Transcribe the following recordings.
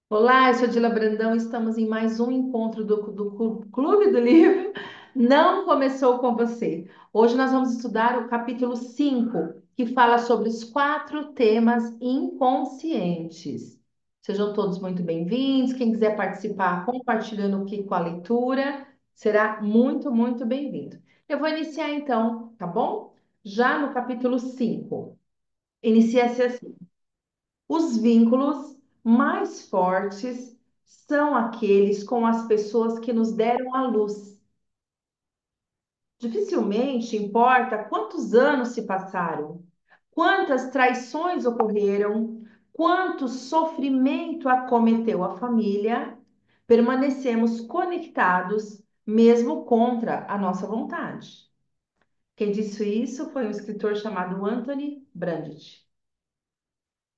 Olá, eu sou Dila Brandão. Estamos em mais um encontro do Clube do Livro. Não começou com você. Hoje nós vamos estudar o capítulo 5, que fala sobre os quatro temas inconscientes. Sejam todos muito bem-vindos. Quem quiser participar compartilhando aqui com a leitura, será muito bem-vindo. Eu vou iniciar então, tá bom? Já no capítulo 5. Inicia-se assim. Os vínculos mais fortes são aqueles com as pessoas que nos deram a luz. Dificilmente importa quantos anos se passaram, quantas traições ocorreram, quanto sofrimento acometeu a família, permanecemos conectados mesmo contra a nossa vontade. Quem disse isso foi um escritor chamado Anthony Brandt.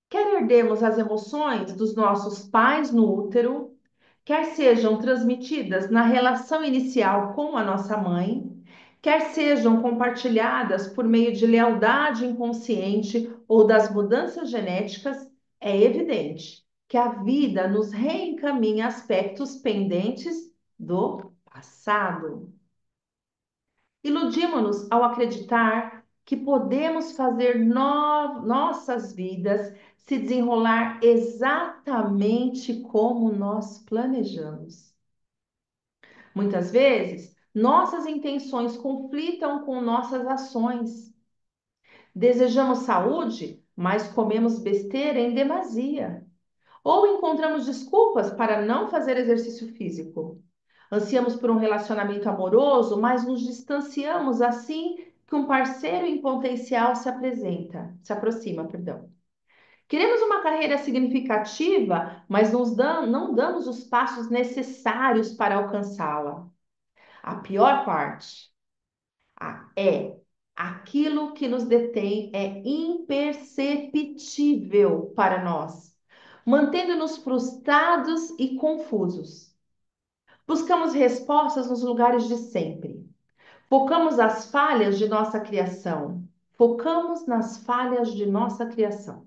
Quer herdemos as emoções dos nossos pais no útero, quer sejam transmitidas na relação inicial com a nossa mãe, quer sejam compartilhadas por meio de lealdade inconsciente ou das mudanças genéticas, é evidente que a vida nos reencaminha aspectos pendentes do passado. Iludimos-nos ao acreditar que podemos fazer nossas vidas se desenrolar exatamente como nós planejamos. Muitas vezes, nossas intenções conflitam com nossas ações. Desejamos saúde, mas comemos besteira em demasia. Ou encontramos desculpas para não fazer exercício físico. Ansiamos por um relacionamento amoroso, mas nos distanciamos assim que um parceiro em potencial se aproxima, perdão. Queremos uma carreira significativa, mas não damos os passos necessários para alcançá-la. A pior parte é aquilo que nos detém é imperceptível para nós, mantendo-nos frustrados e confusos. Buscamos respostas nos lugares de sempre. Focamos as falhas de nossa criação. Focamos nas falhas de nossa criação.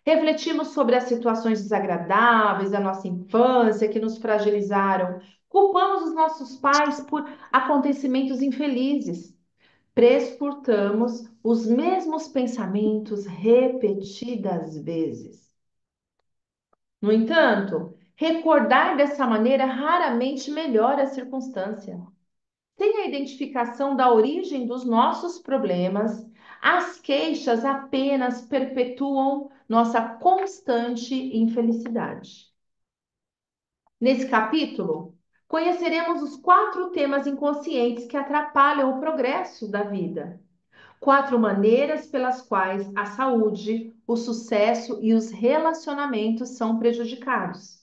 Refletimos sobre as situações desagradáveis da nossa infância que nos fragilizaram. Culpamos os nossos pais por acontecimentos infelizes. Prescrutamos os mesmos pensamentos repetidas vezes. No entanto, recordar dessa maneira raramente melhora a circunstância. Sem a identificação da origem dos nossos problemas, as queixas apenas perpetuam nossa constante infelicidade. Nesse capítulo, conheceremos os quatro temas inconscientes que atrapalham o progresso da vida. Quatro maneiras pelas quais a saúde, o sucesso e os relacionamentos são prejudicados.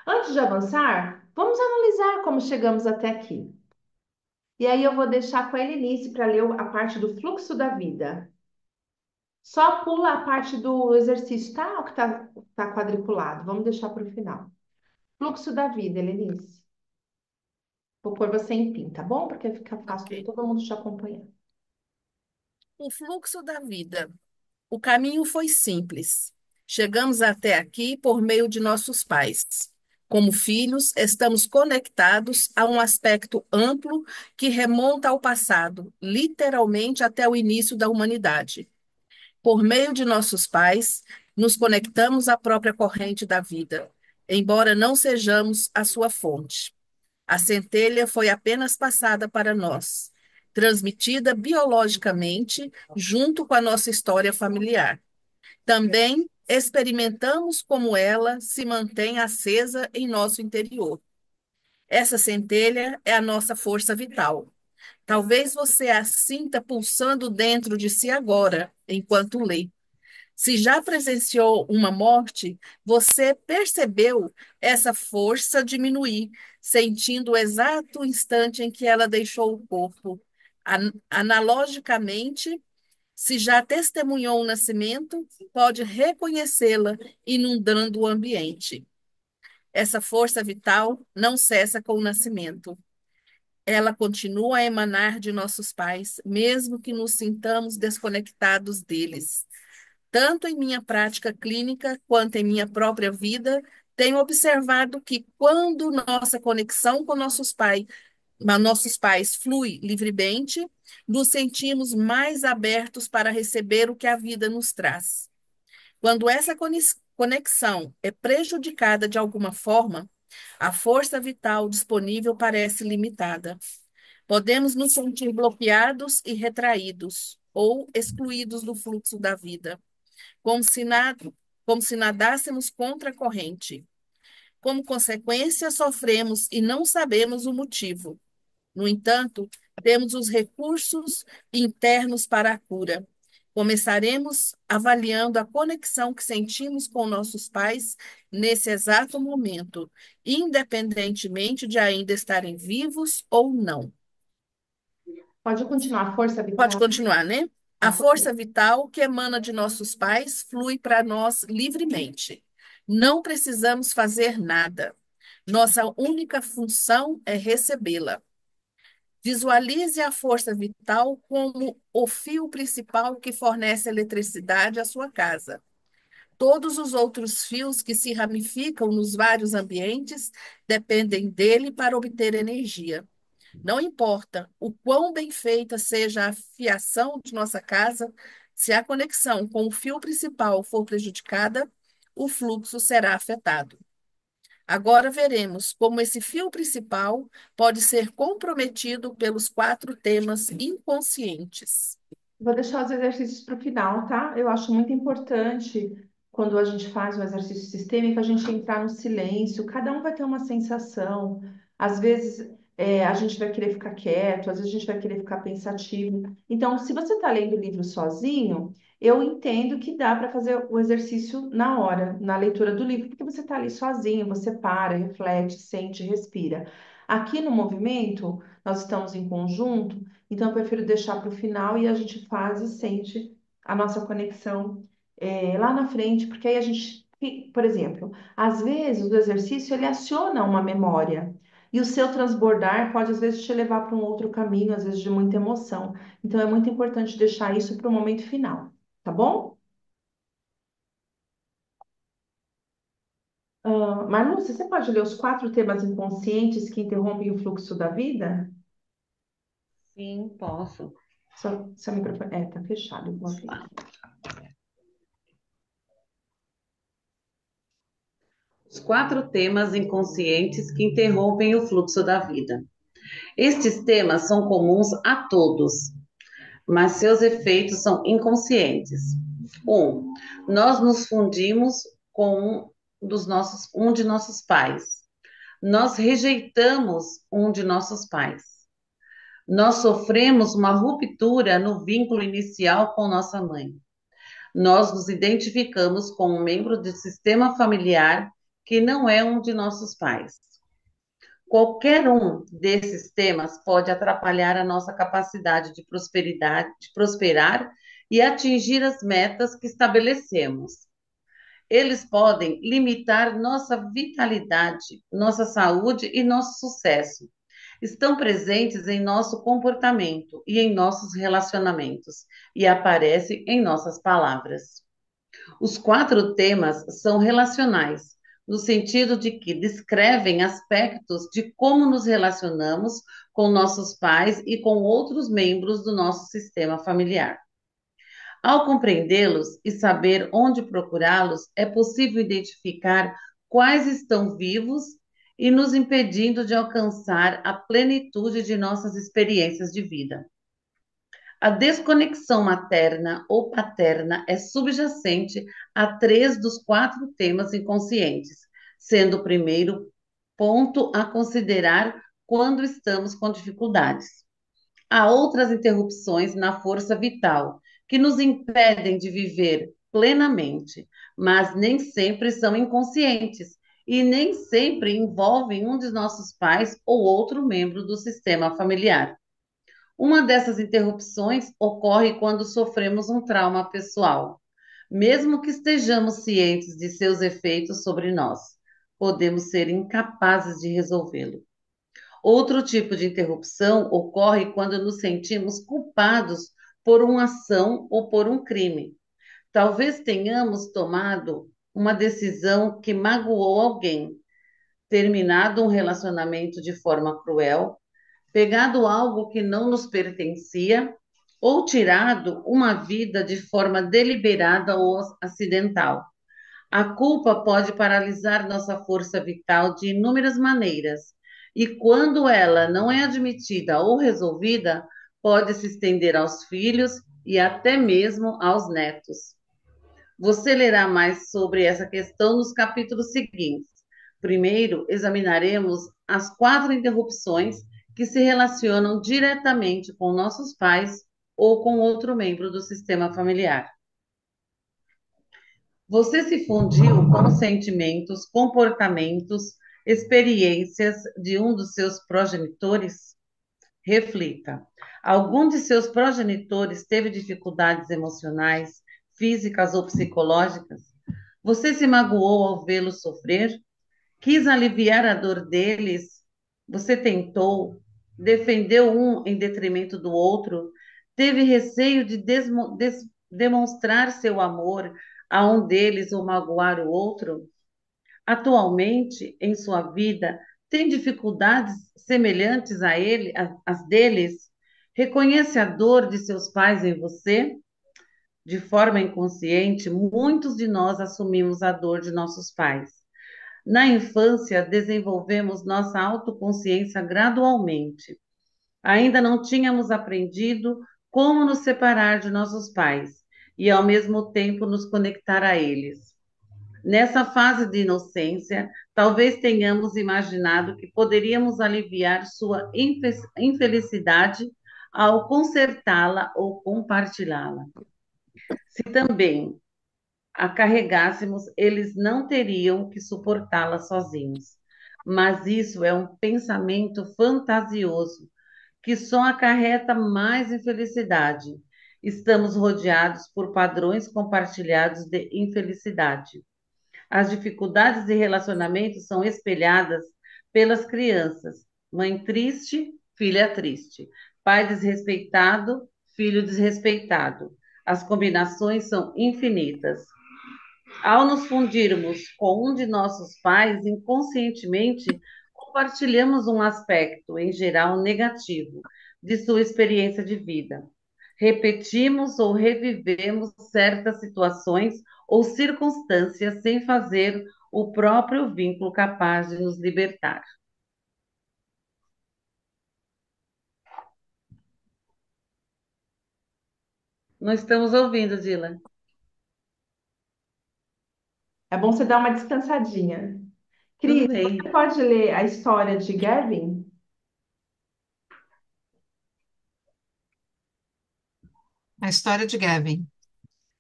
Antes de avançar, vamos analisar como chegamos até aqui. E aí eu vou deixar com a Helenice para ler a parte do fluxo da vida. Só pula a parte do exercício, tá? O que tá quadriculado. Vamos deixar para o final. Fluxo da vida, Helenice. Vou pôr você em pin, tá bom? Porque fica fácil de Ok. todo mundo te acompanhar. O fluxo da vida. O caminho foi simples. Chegamos até aqui por meio de nossos pais. Como filhos, estamos conectados a um aspecto amplo que remonta ao passado, literalmente até o início da humanidade. Por meio de nossos pais, nos conectamos à própria corrente da vida, embora não sejamos a sua fonte. A centelha foi apenas passada para nós, transmitida biologicamente junto com a nossa história familiar. Também experimentamos como ela se mantém acesa em nosso interior. Essa centelha é a nossa força vital. Talvez você a sinta pulsando dentro de si agora, enquanto lê. Se já presenciou uma morte, você percebeu essa força diminuir, sentindo o exato instante em que ela deixou o corpo. Analogicamente, se já testemunhou o nascimento, pode reconhecê-la inundando o ambiente. Essa força vital não cessa com o nascimento. Ela continua a emanar de nossos pais, mesmo que nos sintamos desconectados deles. Tanto em minha prática clínica quanto em minha própria vida, Tenho observado que quando nossa conexão com nossos pais flui livremente, nos sentimos mais abertos para receber o que a vida nos traz. Quando essa conexão é prejudicada de alguma forma, a força vital disponível parece limitada. Podemos nos sentir bloqueados e retraídos, ou excluídos do fluxo da vida, como se, como se nadássemos contra a corrente. Como consequência, sofremos e não sabemos o motivo. No entanto, temos os recursos internos para a cura. Começaremos avaliando a conexão que sentimos com nossos pais nesse exato momento, independentemente de ainda estarem vivos ou não. Pode continuar, força Pode vital. continuar, né? A força vital que emana de nossos pais flui para nós livremente. Não precisamos fazer nada. Nossa única função é recebê-la. Visualize a força vital como o fio principal que fornece eletricidade à sua casa. Todos os outros fios que se ramificam nos vários ambientes dependem dele para obter energia. Não importa o quão bem feita seja a fiação de nossa casa, se a conexão com o fio principal for prejudicada, o fluxo será afetado. Agora veremos como esse fio principal pode ser comprometido pelos quatro temas inconscientes. Vou deixar os exercícios para o final, tá? Eu acho muito importante quando a gente faz um exercício sistêmico, a gente entrar no silêncio. Cada um vai ter uma sensação. Às vezes a gente vai querer ficar quieto, às vezes a gente vai querer ficar pensativo. Então, se você está lendo o livro sozinho, eu entendo que dá para fazer o exercício na hora, na leitura do livro, porque você está ali sozinho, você para, reflete, sente, respira. Aqui no movimento, nós estamos em conjunto. Então, eu prefiro deixar para o final e a gente faz e sente a nossa conexão lá na frente, porque aí a gente, por exemplo, às vezes o exercício ele aciona uma memória e o seu transbordar pode às vezes te levar para um outro caminho, às vezes de muita emoção. Então, é muito importante deixar isso para o momento final, tá bom? Marlúcia, você pode ler os quatro temas inconscientes que interrompem o fluxo da vida? Sim, posso. Seu microfone. Tá fechado, eu vou abrir. Os quatro temas inconscientes que interrompem o fluxo da vida. Estes temas são comuns a todos, mas seus efeitos são inconscientes. Um, nós nos fundimos com um de nossos pais. Nós rejeitamos um de nossos pais. Nós sofremos uma ruptura no vínculo inicial com nossa mãe. Nós nos identificamos com um membro do sistema familiar que não é um de nossos pais. Qualquer um desses temas pode atrapalhar a nossa capacidade de prosperidade, de prosperar e atingir as metas que estabelecemos. Eles podem limitar nossa vitalidade, nossa saúde e nosso sucesso. Estão presentes em nosso comportamento e em nossos relacionamentos e aparecem em nossas palavras. Os quatro temas são relacionais, no sentido de que descrevem aspectos de como nos relacionamos com nossos pais e com outros membros do nosso sistema familiar. Ao compreendê-los e saber onde procurá-los, é possível identificar quais estão vivos e nos impedindo de alcançar a plenitude de nossas experiências de vida. A desconexão materna ou paterna é subjacente a três dos quatro temas inconscientes, sendo o primeiro ponto a considerar quando estamos com dificuldades. Há outras interrupções na força vital que nos impedem de viver plenamente, mas nem sempre são inconscientes e nem sempre envolvem um de nossos pais ou outro membro do sistema familiar. Uma dessas interrupções ocorre quando sofremos um trauma pessoal. Mesmo que estejamos cientes de seus efeitos sobre nós, podemos ser incapazes de resolvê-lo. Outro tipo de interrupção ocorre quando nos sentimos culpados por uma ação ou por um crime. Talvez tenhamos tomado uma decisão que magoou alguém, terminado um relacionamento de forma cruel, pegado algo que não nos pertencia ou tirado uma vida de forma deliberada ou acidental. A culpa pode paralisar nossa força vital de inúmeras maneiras, e quando ela não é admitida ou resolvida, pode se estender aos filhos e até mesmo aos netos. Você lerá mais sobre essa questão nos capítulos seguintes. Primeiro, examinaremos as quatro interrupções que se relacionam diretamente com nossos pais ou com outro membro do sistema familiar. Você se fundiu com sentimentos, comportamentos, experiências de um dos seus progenitores? Reflita. Algum de seus progenitores teve dificuldades emocionais, físicas ou psicológicas? Você se magoou ao vê-los sofrer? Quis aliviar a dor deles? Você tentou? Defendeu um em detrimento do outro? Teve receio de demonstrar seu amor a um deles ou magoar o outro? Atualmente, em sua vida, tem dificuldades semelhantes a ele, às deles? Reconhece a dor de seus pais em você? De forma inconsciente, muitos de nós assumimos a dor de nossos pais. Na infância, desenvolvemos nossa autoconsciência gradualmente. Ainda não tínhamos aprendido como nos separar de nossos pais e, ao mesmo tempo, nos conectar a eles. Nessa fase de inocência, talvez tenhamos imaginado que poderíamos aliviar sua infelicidade ao consertá-la ou compartilhá-la. Se também a carregássemos, eles não teriam que suportá-la sozinhos. Mas isso é um pensamento fantasioso que só acarreta mais infelicidade. Estamos rodeados por padrões compartilhados de infelicidade. As dificuldades de relacionamento são espelhadas pelas crianças. Mãe triste, filha triste. Pai desrespeitado, filho desrespeitado. As combinações são infinitas. Ao nos fundirmos com um de nossos pais, inconscientemente compartilhamos um aspecto, em geral negativo, de sua experiência de vida. Repetimos ou revivemos certas situações ou circunstâncias sem fazer o próprio vínculo capaz de nos libertar. Não estamos ouvindo, Dila. É bom você dar uma descansadinha. Tudo Cris, você bem. pode ler a história de Gavin? A história de Gavin.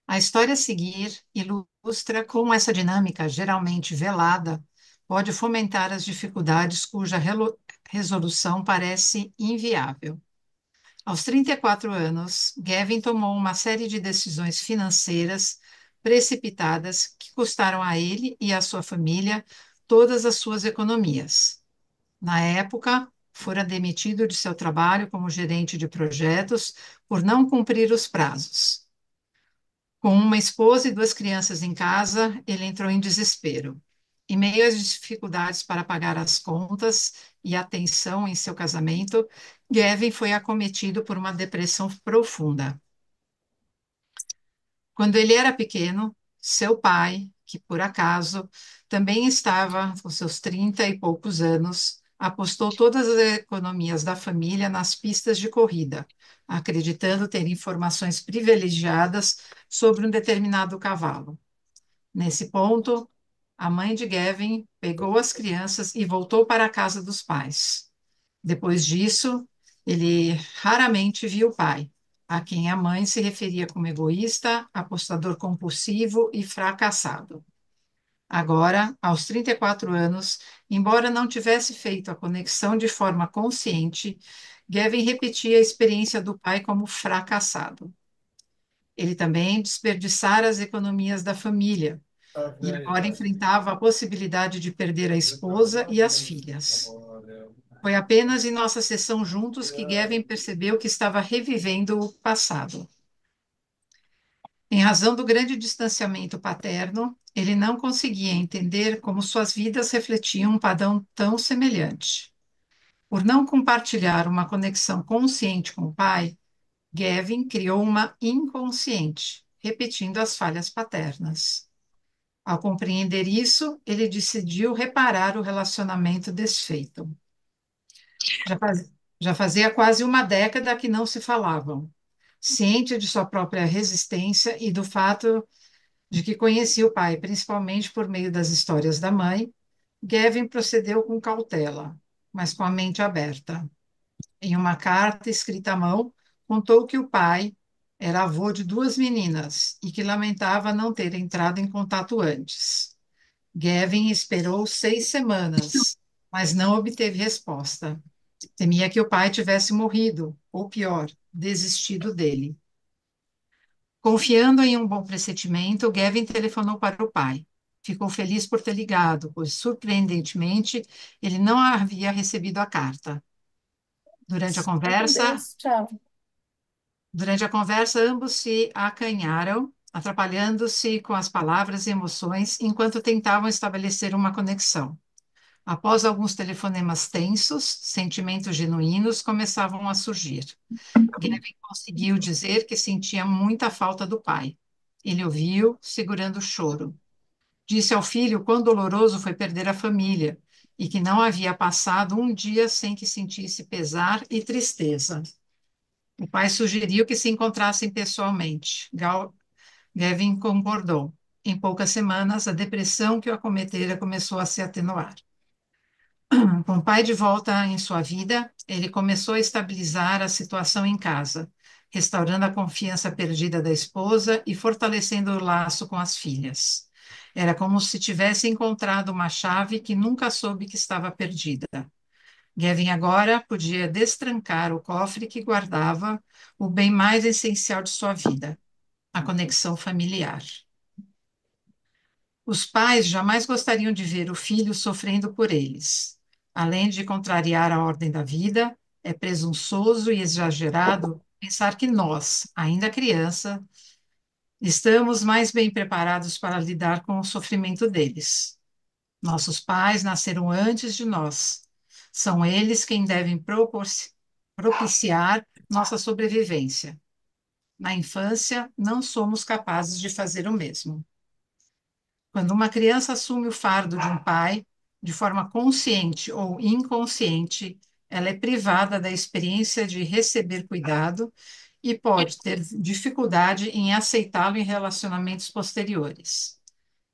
A história a seguir ilustra como essa dinâmica, geralmente velada, pode fomentar as dificuldades cuja resolução parece inviável. Aos 34 anos, Gavin tomou uma série de decisões financeiras precipitadas que custaram a ele e à sua família todas as suas economias. Na época, fora demitido de seu trabalho como gerente de projetos por não cumprir os prazos. Com uma esposa e duas crianças em casa, ele entrou em desespero. Em meio às dificuldades para pagar as contas e a tensão em seu casamento, Gavin foi acometido por uma depressão profunda. Quando ele era pequeno, seu pai, que por acaso também estava com seus 30 e poucos anos, apostou todas as economias da família nas pistas de corrida, acreditando ter informações privilegiadas sobre um determinado cavalo. Nesse ponto, a mãe de Gavin pegou as crianças e voltou para a casa dos pais. Depois disso, ele raramente viu o pai, a quem a mãe se referia como egoísta, apostador compulsivo e fracassado. Agora, aos 34 anos, embora não tivesse feito a conexão de forma consciente, Gavin repetia a experiência do pai como fracassado. Ele também desperdiçara as economias da família e agora enfrentava a possibilidade de perder a esposa e as filhas. Foi apenas em nossa sessão juntos que Gavin percebeu que estava revivendo o passado. Em razão do grande distanciamento paterno, ele não conseguia entender como suas vidas refletiam um padrão tão semelhante. Por não compartilhar uma conexão consciente com o pai, Gavin criou uma inconsciente, repetindo as falhas paternas. Ao compreender isso, ele decidiu reparar o relacionamento desfeito. Já, já fazia quase uma década que não se falavam. Ciente de sua própria resistência e do fato de que conhecia o pai principalmente por meio das histórias da mãe, Gavin procedeu com cautela, mas com a mente aberta. Em uma carta escrita à mão, contou que o pai era avô de duas meninas e que lamentava não ter entrado em contato antes. Gavin esperou 6 semanas, mas não obteve resposta. Temia que o pai tivesse morrido, ou pior, desistido dele. Confiando em um bom pressentimento, Gavin telefonou para o pai. Ficou feliz por ter ligado, pois, surpreendentemente, ele não havia recebido a carta. Durante a Fica com conversa, Deus. Tchau. Durante a conversa, ambos se acanharam, atrapalhando-se com as palavras e emoções enquanto tentavam estabelecer uma conexão. Após alguns telefonemas tensos, sentimentos genuínos começavam a surgir. Gavin conseguiu dizer que sentia muita falta do pai. Ele ouviu, segurando o choro. Disse ao filho quão doloroso foi perder a família e que não havia passado um dia sem que sentisse pesar e tristeza. O pai sugeriu que se encontrassem pessoalmente. Gavin concordou. Em poucas semanas, a depressão que o acometera começou a se atenuar. Com o pai de volta em sua vida, ele começou a estabilizar a situação em casa, restaurando a confiança perdida da esposa e fortalecendo o laço com as filhas. Era como se tivesse encontrado uma chave que nunca soube que estava perdida. Gavin agora podia destrancar o cofre que guardava o bem mais essencial de sua vida, a conexão familiar. Os pais jamais gostariam de ver o filho sofrendo por eles. Além de contrariar a ordem da vida, é presunçoso e exagerado pensar que nós, ainda criança, estamos mais bem preparados para lidar com o sofrimento deles. Nossos pais nasceram antes de nós. São eles quem devem propiciar nossa sobrevivência. Na infância, não somos capazes de fazer o mesmo. Quando uma criança assume o fardo de um pai, de forma consciente ou inconsciente, ela é privada da experiência de receber cuidado e pode ter dificuldade em aceitá-lo em relacionamentos posteriores.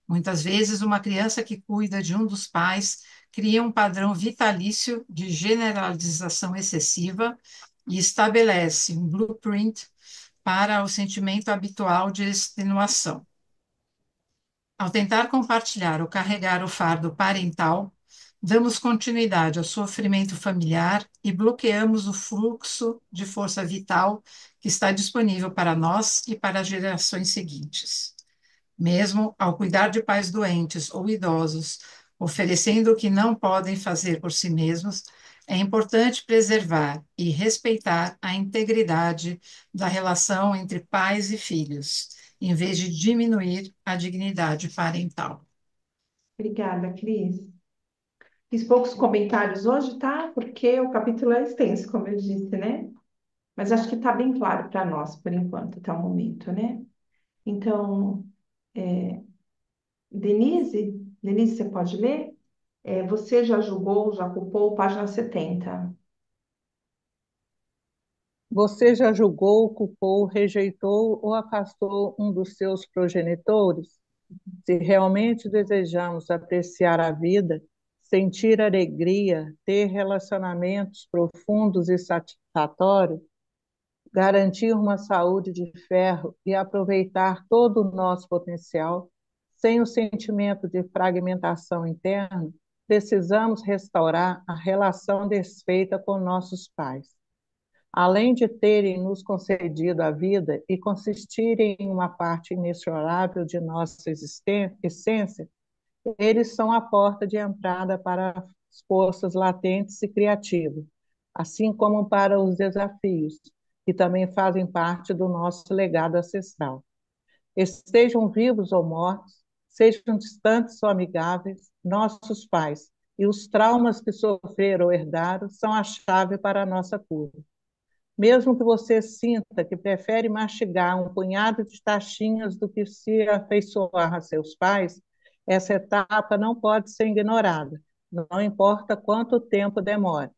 Muitas vezes, uma criança que cuida de um dos pais cria um padrão vitalício de generalização excessiva e estabelece um blueprint para o sentimento habitual de extenuação. Ao tentar compartilhar ou carregar o fardo parental, damos continuidade ao sofrimento familiar e bloqueamos o fluxo de força vital que está disponível para nós e para as gerações seguintes. Mesmo ao cuidar de pais doentes ou idosos, oferecendo o que não podem fazer por si mesmos, é importante preservar e respeitar a integridade da relação entre pais e filhos, em vez de diminuir a dignidade parental. Obrigada, Cris. Fiz poucos comentários hoje, tá? Porque o capítulo é extenso, como eu disse, né? Mas acho que está bem claro para nós, por enquanto, até o momento, né? Então, Denise, você pode ler? Você já julgou, já culpou, página 70. Você já julgou, culpou, rejeitou ou afastou um dos seus progenitores? Se realmente desejamos apreciar a vida, sentir alegria, ter relacionamentos profundos e satisfatórios, garantir uma saúde de ferro e aproveitar todo o nosso potencial, sem o sentimento de fragmentação interna, precisamos restaurar a relação desfeita com nossos pais. Além de terem nos concedido a vida e consistirem em uma parte inexorável de nossa essência, eles são a porta de entrada para as forças latentes e criativas, assim como para os desafios, que também fazem parte do nosso legado ancestral. Estejam vivos ou mortos, sejam distantes ou amigáveis, nossos pais e os traumas que sofreram ou herdaram são a chave para a nossa cura. Mesmo que você sinta que prefere mastigar um punhado de taxinhas do que se afeiçoar a seus pais, essa etapa não pode ser ignorada, não importa quanto tempo demore.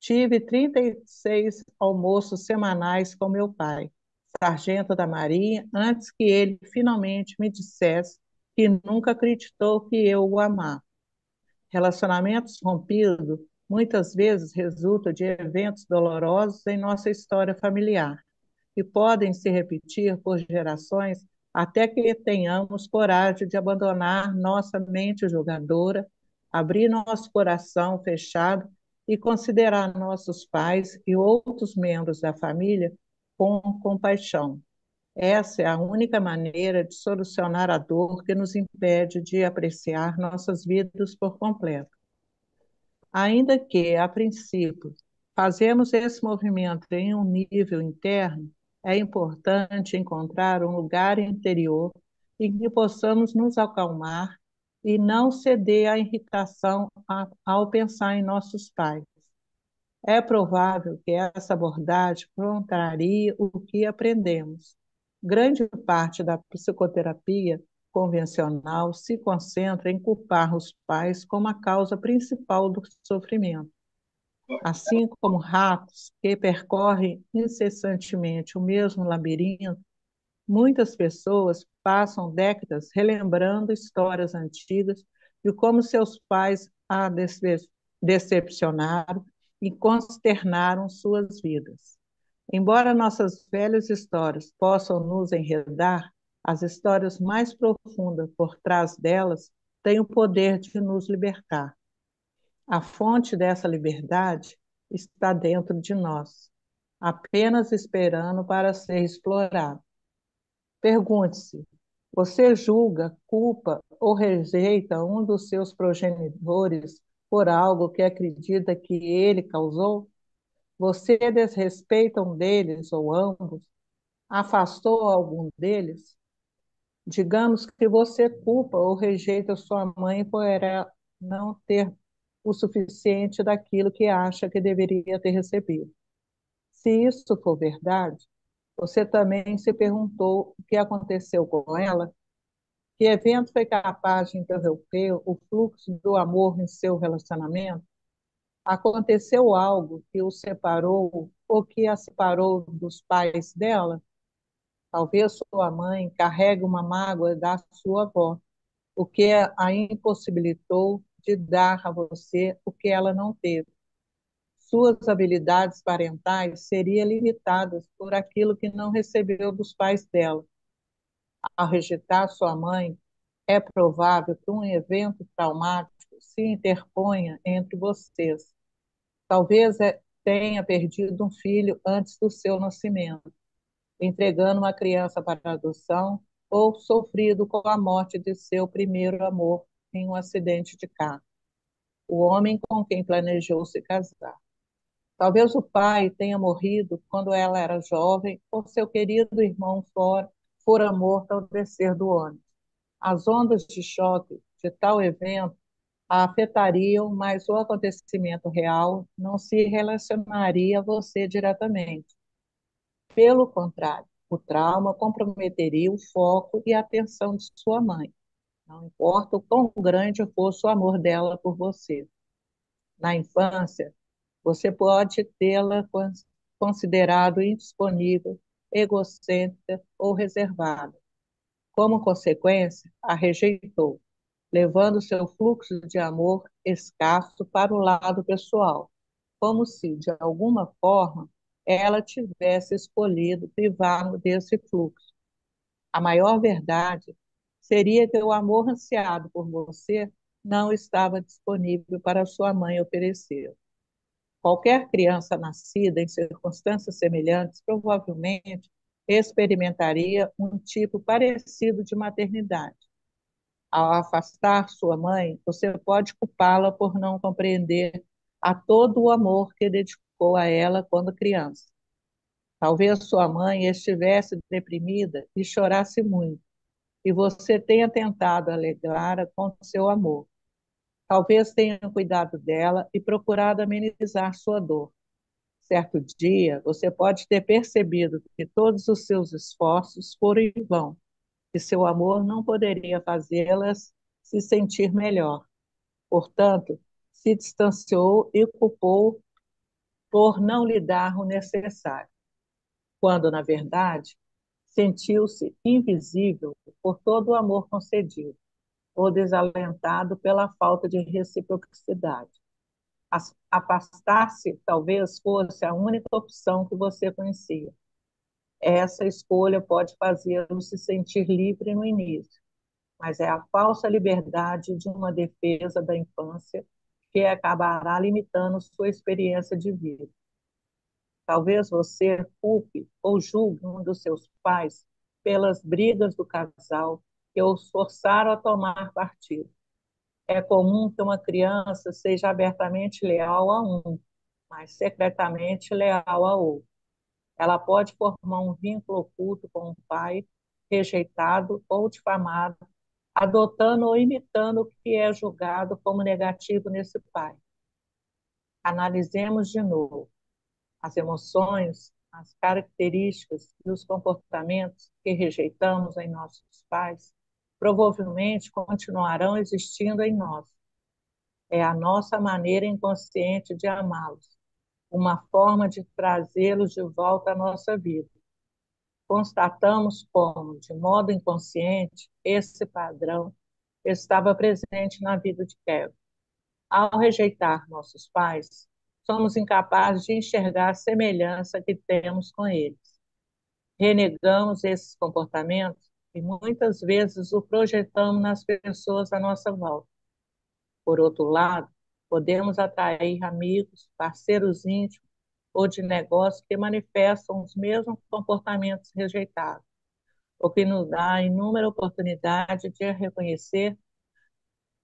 Tive 36 almoços semanais com meu pai, sargento da Marinha, antes que ele finalmente me dissesse que nunca acreditou que eu o amava. Relacionamentos rompidos muitas vezes resultam de eventos dolorosos em nossa história familiar e podem se repetir por gerações até que tenhamos coragem de abandonar nossa mente julgadora, abrir nosso coração fechado e considerar nossos pais e outros membros da família com compaixão. Essa é a única maneira de solucionar a dor que nos impede de apreciar nossas vidas por completo. Ainda que, a princípio, fazemos esse movimento em um nível interno, é importante encontrar um lugar interior em que possamos nos acalmar e não ceder à irritação ao pensar em nossos pais. É provável que essa abordagem contrarie o que aprendemos. Grande parte da psicoterapia convencional se concentra em culpar os pais como a causa principal do sofrimento. Assim como ratos que percorrem incessantemente o mesmo labirinto, muitas pessoas passam décadas relembrando histórias antigas de como seus pais a decepcionaram e consternaram suas vidas. Embora nossas velhas histórias possam nos enredar, as histórias mais profundas por trás delas têm o poder de nos libertar. A fonte dessa liberdade está dentro de nós, apenas esperando para ser explorada. Pergunte-se: você julga, culpa ou rejeita um dos seus progenitores por algo que acredita que ele causou? Você desrespeita um deles ou ambos? Afastou algum deles? Digamos que você culpa ou rejeita sua mãe por ela não ter o suficiente daquilo que acha que deveria ter recebido. Se isso for verdade, você também se perguntou o que aconteceu com ela? Que evento foi capaz de interromper o fluxo do amor em seu relacionamento? Aconteceu algo que o separou ou que a separou dos pais dela? Talvez sua mãe carregue uma mágoa da sua avó, o que a impossibilitou de dar a você o que ela não teve. Suas habilidades parentais seriam limitadas por aquilo que não recebeu dos pais dela. Ao rejeitar sua mãe, é provável que um evento traumático se interponha entre vocês. Talvez tenha perdido um filho antes do seu nascimento, entregando uma criança para adoção, ou sofrido com a morte de seu primeiro amor em um acidente de carro, o homem com quem planejou se casar. Talvez o pai tenha morrido quando ela era jovem, ou seu querido irmão fora morto ao descer do ônibus. As ondas de choque de tal evento a afetariam, mas o acontecimento real não se relacionaria a você diretamente. Pelo contrário, o trauma comprometeria o foco e a atenção de sua mãe, não importa o quão grande fosse o amor dela por você. Na infância, você pode tê-la considerado indisponível, egocêntrica ou reservada. Como consequência, a rejeitou, levando seu fluxo de amor escasso para o lado pessoal, como se, de alguma forma, ela tivesse escolhido privá-lo desse fluxo. A maior verdade seria que o amor ansiado por você não estava disponível para sua mãe oferecer. Qualquer criança nascida em circunstâncias semelhantes provavelmente experimentaria um tipo parecido de maternidade. Ao afastar sua mãe, você pode culpá-la por não compreender a todo o amor que dedicou a ela quando criança. Talvez sua mãe estivesse deprimida e chorasse muito, e você tenha tentado alegrá-la com seu amor. Talvez tenha cuidado dela e procurado amenizar sua dor. Certo dia, você pode ter percebido que todos os seus esforços foram em vão, que seu amor não poderia fazê-las se sentir melhor. Portanto, se distanciou e culpou por não lhe dar o necessário, quando, na verdade, sentiu-se invisível por todo o amor concedido, ou desalentado pela falta de reciprocidade. Afastar-se talvez fosse a única opção que você conhecia. Essa escolha pode fazê-lo se sentir livre no início, mas é a falsa liberdade de uma defesa da infância que acabará limitando sua experiência de vida. Talvez você culpe ou julgue um dos seus pais pelas brigas do casal que os forçaram a tomar partido. É comum que uma criança seja abertamente leal a um, mas secretamente leal a outro. Ela pode formar um vínculo oculto com um pai rejeitado ou difamado, adotando ou imitando o que é julgado como negativo nesse pai. Analisemos de novo as emoções, as características e os comportamentos que rejeitamos em nossos pais provavelmente continuarão existindo em nós. É a nossa maneira inconsciente de amá-los, uma forma de trazê-los de volta à nossa vida. Constatamos como, de modo inconsciente, esse padrão estava presente na vida de Kevin. Ao rejeitar nossos pais, somos incapazes de enxergar a semelhança que temos com eles. Renegamos esses comportamentos e muitas vezes o projetamos nas pessoas à nossa volta. Por outro lado, podemos atrair amigos, parceiros íntimos ou de negócio que manifestam os mesmos comportamentos rejeitados, o que nos dá inúmera oportunidade de reconhecer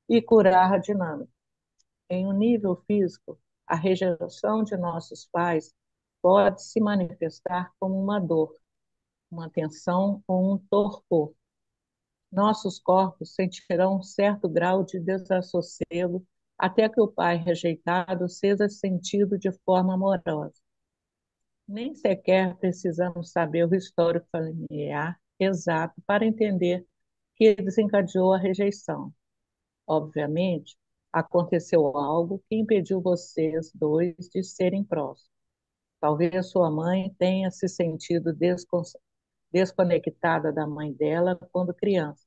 e curar a dinâmica. Em um nível físico, a rejeição de nossos pais pode se manifestar como uma dor, uma tensão ou um torpor. Nossos corpos sentirão um certo grau de desassossego até que o pai rejeitado seja sentido de forma amorosa. Nem sequer precisamos saber o histórico familiar exato para entender que desencadeou a rejeição. Obviamente, aconteceu algo que impediu vocês dois de serem próximos. Talvez sua mãe tenha se sentido desconectada da mãe dela quando criança,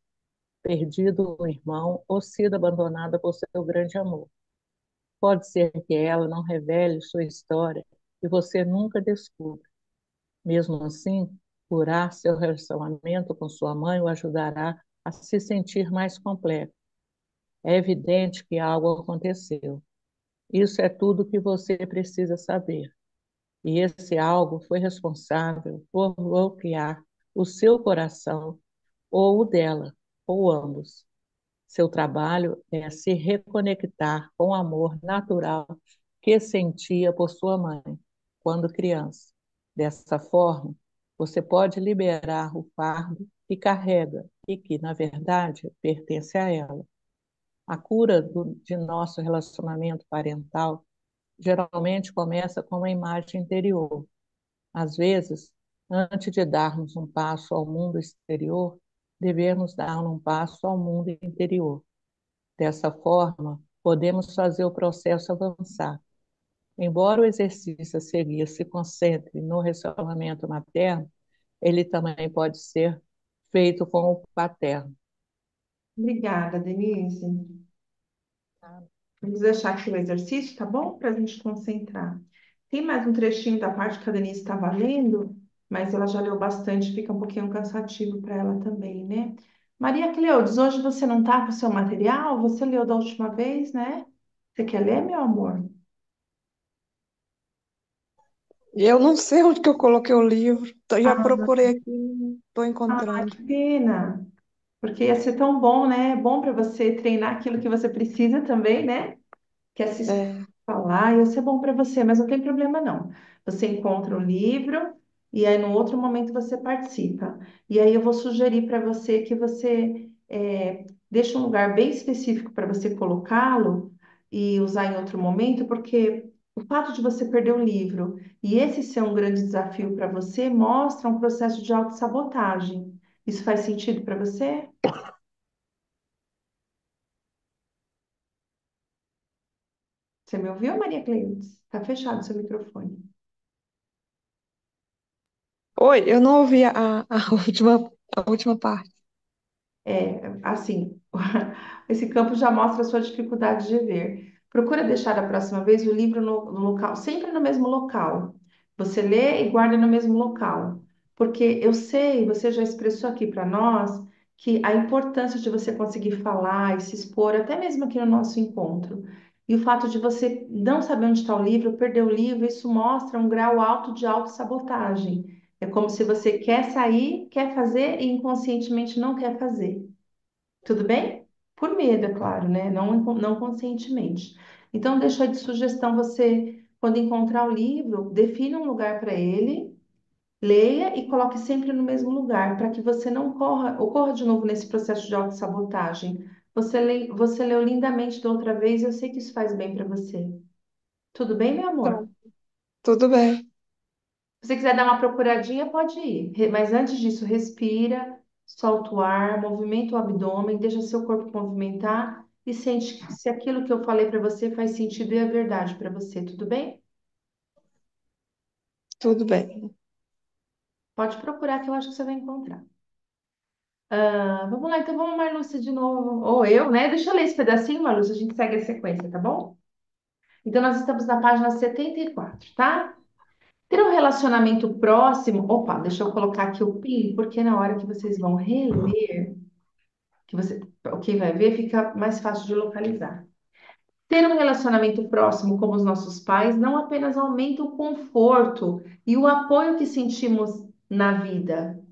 perdido um irmão ou sido abandonada por seu grande amor. Pode ser que ela não revele sua história e você nunca descubra. Mesmo assim, curar seu relacionamento com sua mãe o ajudará a se sentir mais completo. É evidente que algo aconteceu. Isso é tudo que você precisa saber. E esse algo foi responsável por bloquear o seu coração ou o dela, ou ambos. Seu trabalho é se reconectar com o amor natural que sentia por sua mãe quando criança. Dessa forma, você pode liberar o fardo que carrega e que, na verdade, pertence a ela. A cura de nosso relacionamento parental geralmente começa com uma imagem interior. Às vezes, antes de darmos um passo ao mundo exterior, devemos dar um passo ao mundo interior. Dessa forma, podemos fazer o processo avançar. Embora o exercício a seguir se concentre no relacionamento materno, ele também pode ser feito com o paterno. Obrigada, Denise. Vamos deixar aqui o exercício, tá bom? Para a gente concentrar. Tem mais um trechinho da parte que a Denise estava lendo, mas ela já leu bastante, fica um pouquinho cansativo para ela também, né? Maria Cleudes, hoje você não tá com o seu material? Você leu da última vez, né? Você quer ler, meu amor? E eu não sei onde que eu coloquei o livro. Já Ah, procurei aqui, não estou encontrando. que pena. Porque ia ser tão bom, né? É bom para você treinar aquilo que você precisa também, né? Que é se É, falar, ia ser bom para você, mas não tem problema não. Você encontra o livro e aí no outro momento você participa. E aí eu vou sugerir para você que você deixe um lugar bem específico para você colocá-lo e usar em outro momento, porque o fato de você perder o livro e esse ser um grande desafio para você mostra um processo de autossabotagem. Isso faz sentido para você? Você me ouviu, Maria Cleides? Está fechado o seu microfone. Oi, eu não ouvi a última parte. Assim, esse campo já mostra a sua dificuldade de ver. Procura deixar da próxima vez o livro no local, sempre no mesmo local. Você lê e guarda no mesmo local. Porque eu sei, você já expressou aqui para nós, que a importância de você conseguir falar e se expor, até mesmo aqui no nosso encontro. E o fato de você não saber onde está o livro, perder o livro, isso mostra um grau alto de autossabotagem. É como se você quer sair, quer fazer e inconscientemente não quer fazer. Tudo bem? Por medo, é claro, né? Não conscientemente. Então, deixa de sugestão você, quando encontrar o livro, defina um lugar para ele, leia e coloque sempre no mesmo lugar, para que você não ocorra de novo nesse processo de autossabotagem. Você leu lindamente da outra vez e eu sei que isso faz bem para você. Tudo bem, meu amor? Então, tudo bem, Se você quiser dar uma procuradinha, pode ir. Mas antes disso, respira, solta o ar, movimenta o abdômen, deixa seu corpo movimentar e sente se aquilo que eu falei para você faz sentido e é verdade para você, tudo bem? tudo bem. Pode procurar que eu acho que você vai encontrar. Vamos lá, então vamos, Marlúcia, de novo. Ou eu, né? Deixa eu ler esse pedacinho, Marlúcia, a gente segue a sequência, tá bom? Então, nós estamos na página 74, tá? Ter um relacionamento próximo. Opa, deixa eu colocar aqui o PIN, porque na hora que vocês vão reler, que você, quem vai ver, fica mais fácil de localizar. Ter um relacionamento próximo como os nossos pais não apenas aumenta o conforto e o apoio que sentimos na vida,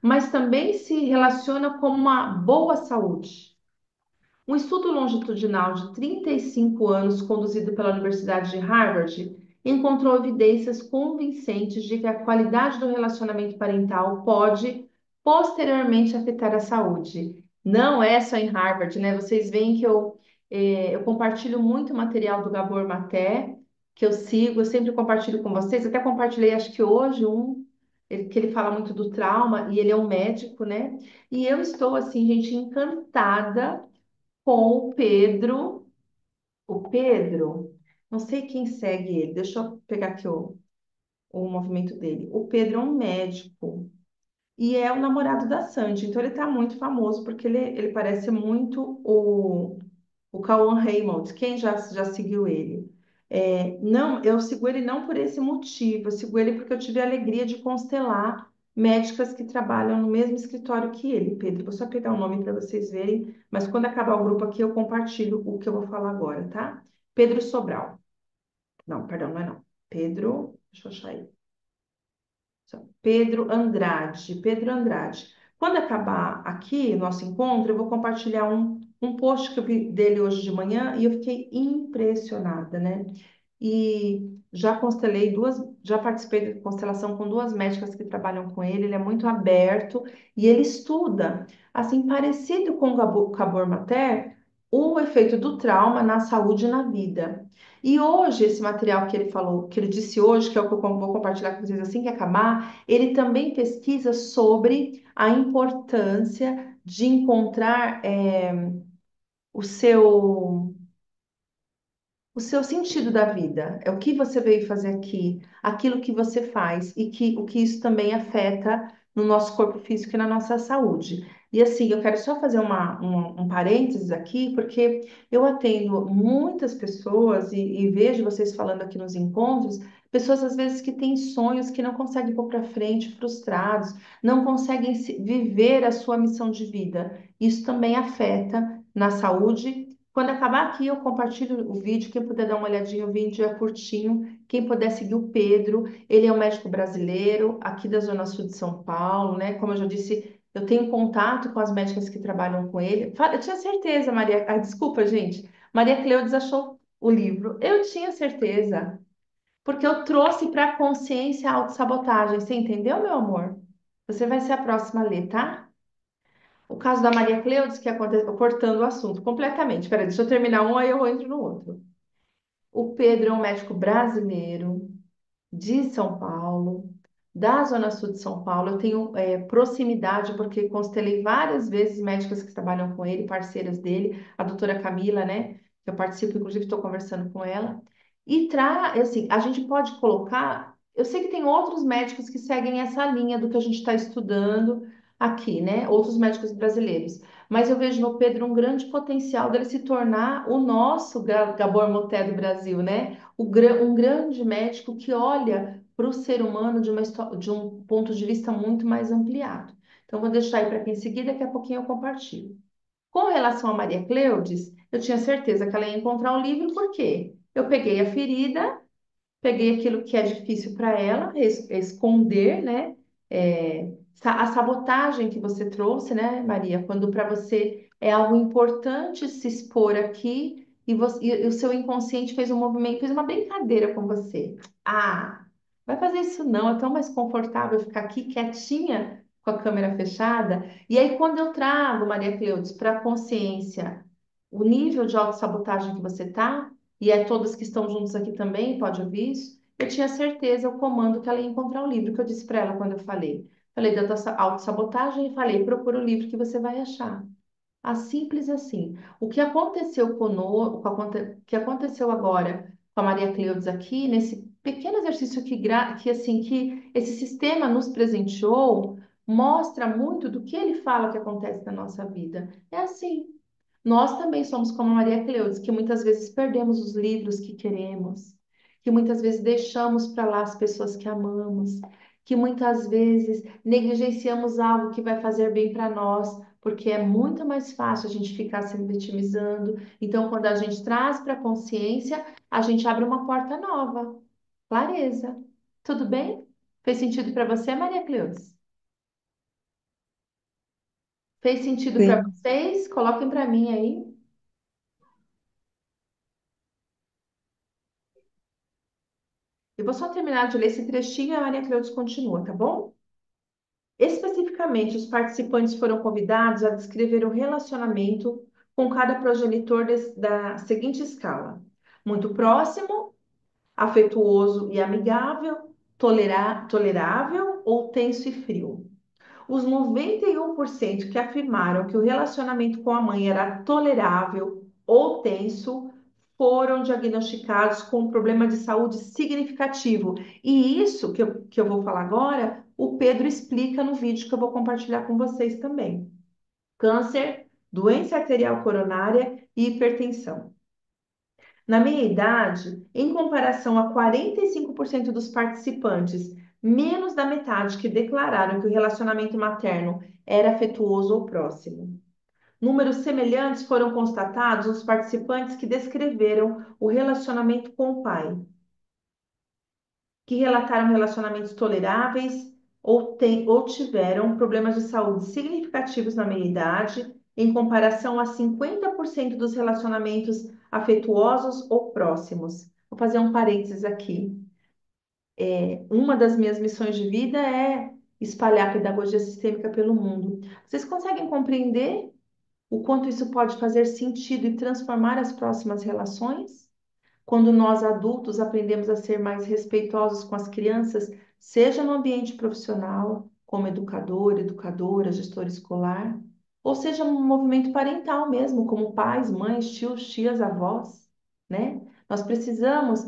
mas também se relaciona com uma boa saúde. Um estudo longitudinal de 35 anos, conduzido pela Universidade de Harvard, encontrou evidências convincentes de que a qualidade do relacionamento parental pode posteriormente afetar a saúde. Não é só em Harvard, né? Vocês veem que eu compartilho muito material do Gabor Maté, que eu sigo, eu sempre compartilho com vocês. Até compartilhei, acho que hoje, que ele fala muito do trauma, e ele é um médico, né? E eu estou, assim, gente, encantada com o Pedro. O Pedro, não sei quem segue ele, deixa eu pegar aqui o movimento dele. O Pedro é um médico e é o namorado da Sandy, então ele tá muito famoso porque ele parece muito o Cauã Raymond. Quem já seguiu ele? Não, eu sigo ele não por esse motivo, eu sigo ele porque eu tive a alegria de constelar médicas que trabalham no mesmo escritório que ele, Pedro. Vou só pegar o nome para vocês verem, mas quando acabar o grupo aqui eu compartilho o que eu vou falar agora, tá? Pedro Sobral. Não, perdão, não é não. Pedro, deixa eu achar aí. Pedro Andrade. Pedro Andrade. Quando acabar aqui o nosso encontro, eu vou compartilhar um post que eu vi dele hoje de manhã e eu fiquei impressionada, né? E já constelei já participei de constelação com duas médicas que trabalham com ele. Ele é muito aberto e ele estuda, assim, parecido com o Gabor Maté, o efeito do trauma na saúde e na vida. E hoje, esse material que ele falou, que ele disse hoje, que é o que eu vou compartilhar com vocês assim que acabar, ele também pesquisa sobre a importância de encontrar o seu o seu sentido da vida, é o que você veio fazer aqui, aquilo que você faz e que o que isso também afeta no nosso corpo físico e na nossa saúde. E assim, eu quero só fazer um parênteses aqui, porque eu atendo muitas pessoas e vejo vocês falando aqui nos encontros, pessoas às vezes que têm sonhos que não conseguem pôr para frente, frustrados, não conseguem viver a sua missão de vida. Isso também afeta na saúde. Quando acabar aqui, eu compartilho o vídeo. Quem puder dar uma olhadinha, o vídeo é curtinho. Quem puder seguir o Pedro, ele é um médico brasileiro, aqui da Zona Sul de São Paulo, né? Como eu já disse, eu tenho contato com as médicas que trabalham com ele. Eu tinha certeza, Maria. Desculpa, gente. Maria Cleudes achou o livro. Eu tinha certeza. Porque eu trouxe para a consciência a autossabotagem. Você entendeu, meu amor? Você vai ser a próxima a ler, tá? O caso da Maria Cleudes, que aconteceu, cortando o assunto completamente. Peraí, deixa eu terminar um, aí eu entro no outro. O Pedro é um médico brasileiro de São Paulo, da Zona Sul de São Paulo. Eu tenho proximidade, porque constelei várias vezes médicas que trabalham com ele, parceiras dele, a doutora Camila, né? Que eu participo, inclusive estou conversando com ela. Assim, a gente pode colocar. Eu sei que tem outros médicos que seguem essa linha do que a gente está estudando aqui, né? Outros médicos brasileiros. Mas eu vejo no Pedro um grande potencial dele se tornar o nosso Gabor Maté do Brasil, né? Um grande médico que olha para o ser humano de um ponto de vista muito mais ampliado. Então, vou deixar aí para quem seguir, daqui a pouquinho eu compartilho. Com relação a Maria Cleudes, eu tinha certeza que ela ia encontrar um livro, porque eu peguei a ferida, peguei aquilo que é difícil para ela, esconder, né? A sabotagem que você trouxe, né, Maria? Quando para você é algo importante se expor aqui e o seu inconsciente fez um movimento, fez uma brincadeira com você. Ah, vai fazer isso não, é tão mais confortável ficar aqui quietinha com a câmera fechada. E aí, quando eu trago, Maria Cleudes, para a consciência o nível de autossabotagem que você tá, e é todos que estão juntos aqui também, pode ouvir isso. Eu tinha certeza, o comando que ela ia encontrar o livro que eu disse para ela quando eu falei. Falei da tua autossabotagem e falei, procura o livro que você vai achar. Ah, simples assim. O que aconteceu conosco, o que aconteceu agora com a Maria Cleudes aqui, nesse pequeno exercício que esse sistema nos presenteou, mostra muito do que ele fala que acontece na nossa vida. É assim. Nós também somos como Maria Cleudes, que muitas vezes perdemos os livros que queremos, que muitas vezes deixamos para lá as pessoas que amamos, que muitas vezes negligenciamos algo que vai fazer bem para nós, porque é muito mais fácil a gente ficar se vitimizando. Então, quando a gente traz para a consciência, a gente abre uma porta nova. Clareza. Tudo bem? Fez sentido para você, Maria Cleudes? Fez sentido para Sim. vocês? Coloquem para mim aí. Eu vou só terminar de ler esse trechinho e a Maria Cleudes continua, tá bom? Especificamente, os participantes foram convidados a descrever o relacionamento com cada progenitor da seguinte escala: muito próximo, afetuoso e amigável, tolerável ou tenso e frio. Os 91% que afirmaram que o relacionamento com a mãe era tolerável ou tenso foram diagnosticados com um problema de saúde significativo. E isso que eu vou falar agora, o Pedro explica no vídeo que eu vou compartilhar com vocês também. Câncer, doença arterial coronária e hipertensão. Na minha idade, em comparação a 45% dos participantes, menos da metade que declararam que o relacionamento materno era afetuoso ou próximo. Números semelhantes foram constatados nos participantes que descreveram o relacionamento com o pai, que relataram relacionamentos toleráveis ou tiveram problemas de saúde significativos na meia-idade, em comparação a 50% dos relacionamentos afetuosos ou próximos. Vou fazer um parênteses aqui. Uma das minhas missões de vida é espalhar a pedagogia sistêmica pelo mundo. Vocês conseguem compreender o quanto isso pode fazer sentido e transformar as próximas relações? Quando nós adultos aprendemos a ser mais respeitosos com as crianças, seja no ambiente profissional, como educador, educadora, gestor escolar, ou seja no movimento parental mesmo, como pais, mães, tios, tias, avós, né? Nós precisamos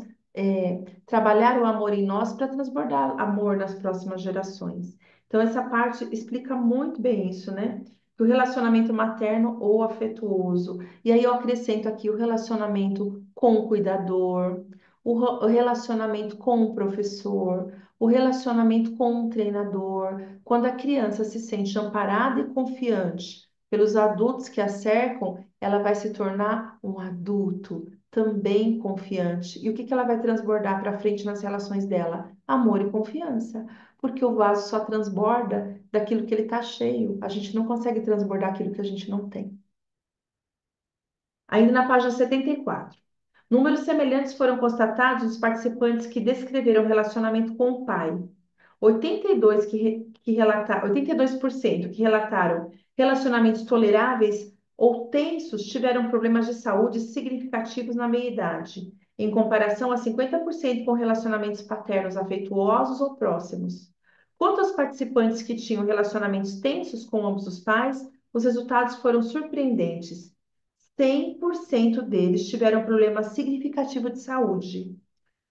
trabalhar o amor em nós para transbordar amor nas próximas gerações. Então, essa parte explica muito bem isso, né? Que o relacionamento materno ou afetuoso, e aí eu acrescento aqui o relacionamento com o cuidador, o relacionamento com o professor, o relacionamento com o treinador. Quando a criança se sente amparada e confiante pelos adultos que a cercam, ela vai se tornar um adulto também confiante. E o que ela vai transbordar para frente nas relações dela? Amor e confiança. Porque o vaso só transborda daquilo que ele está cheio. A gente não consegue transbordar aquilo que a gente não tem. Ainda na página 74. Números semelhantes foram constatados nos participantes que descreveram relacionamento com o pai. 82 82% que relataram relacionamentos toleráveis ou tensos tiveram problemas de saúde significativos na meia-idade, em comparação a 50% com relacionamentos paternos afetuosos ou próximos. Quanto aos participantes que tinham relacionamentos tensos com ambos os pais, os resultados foram surpreendentes. 100% deles tiveram problema significativo de saúde,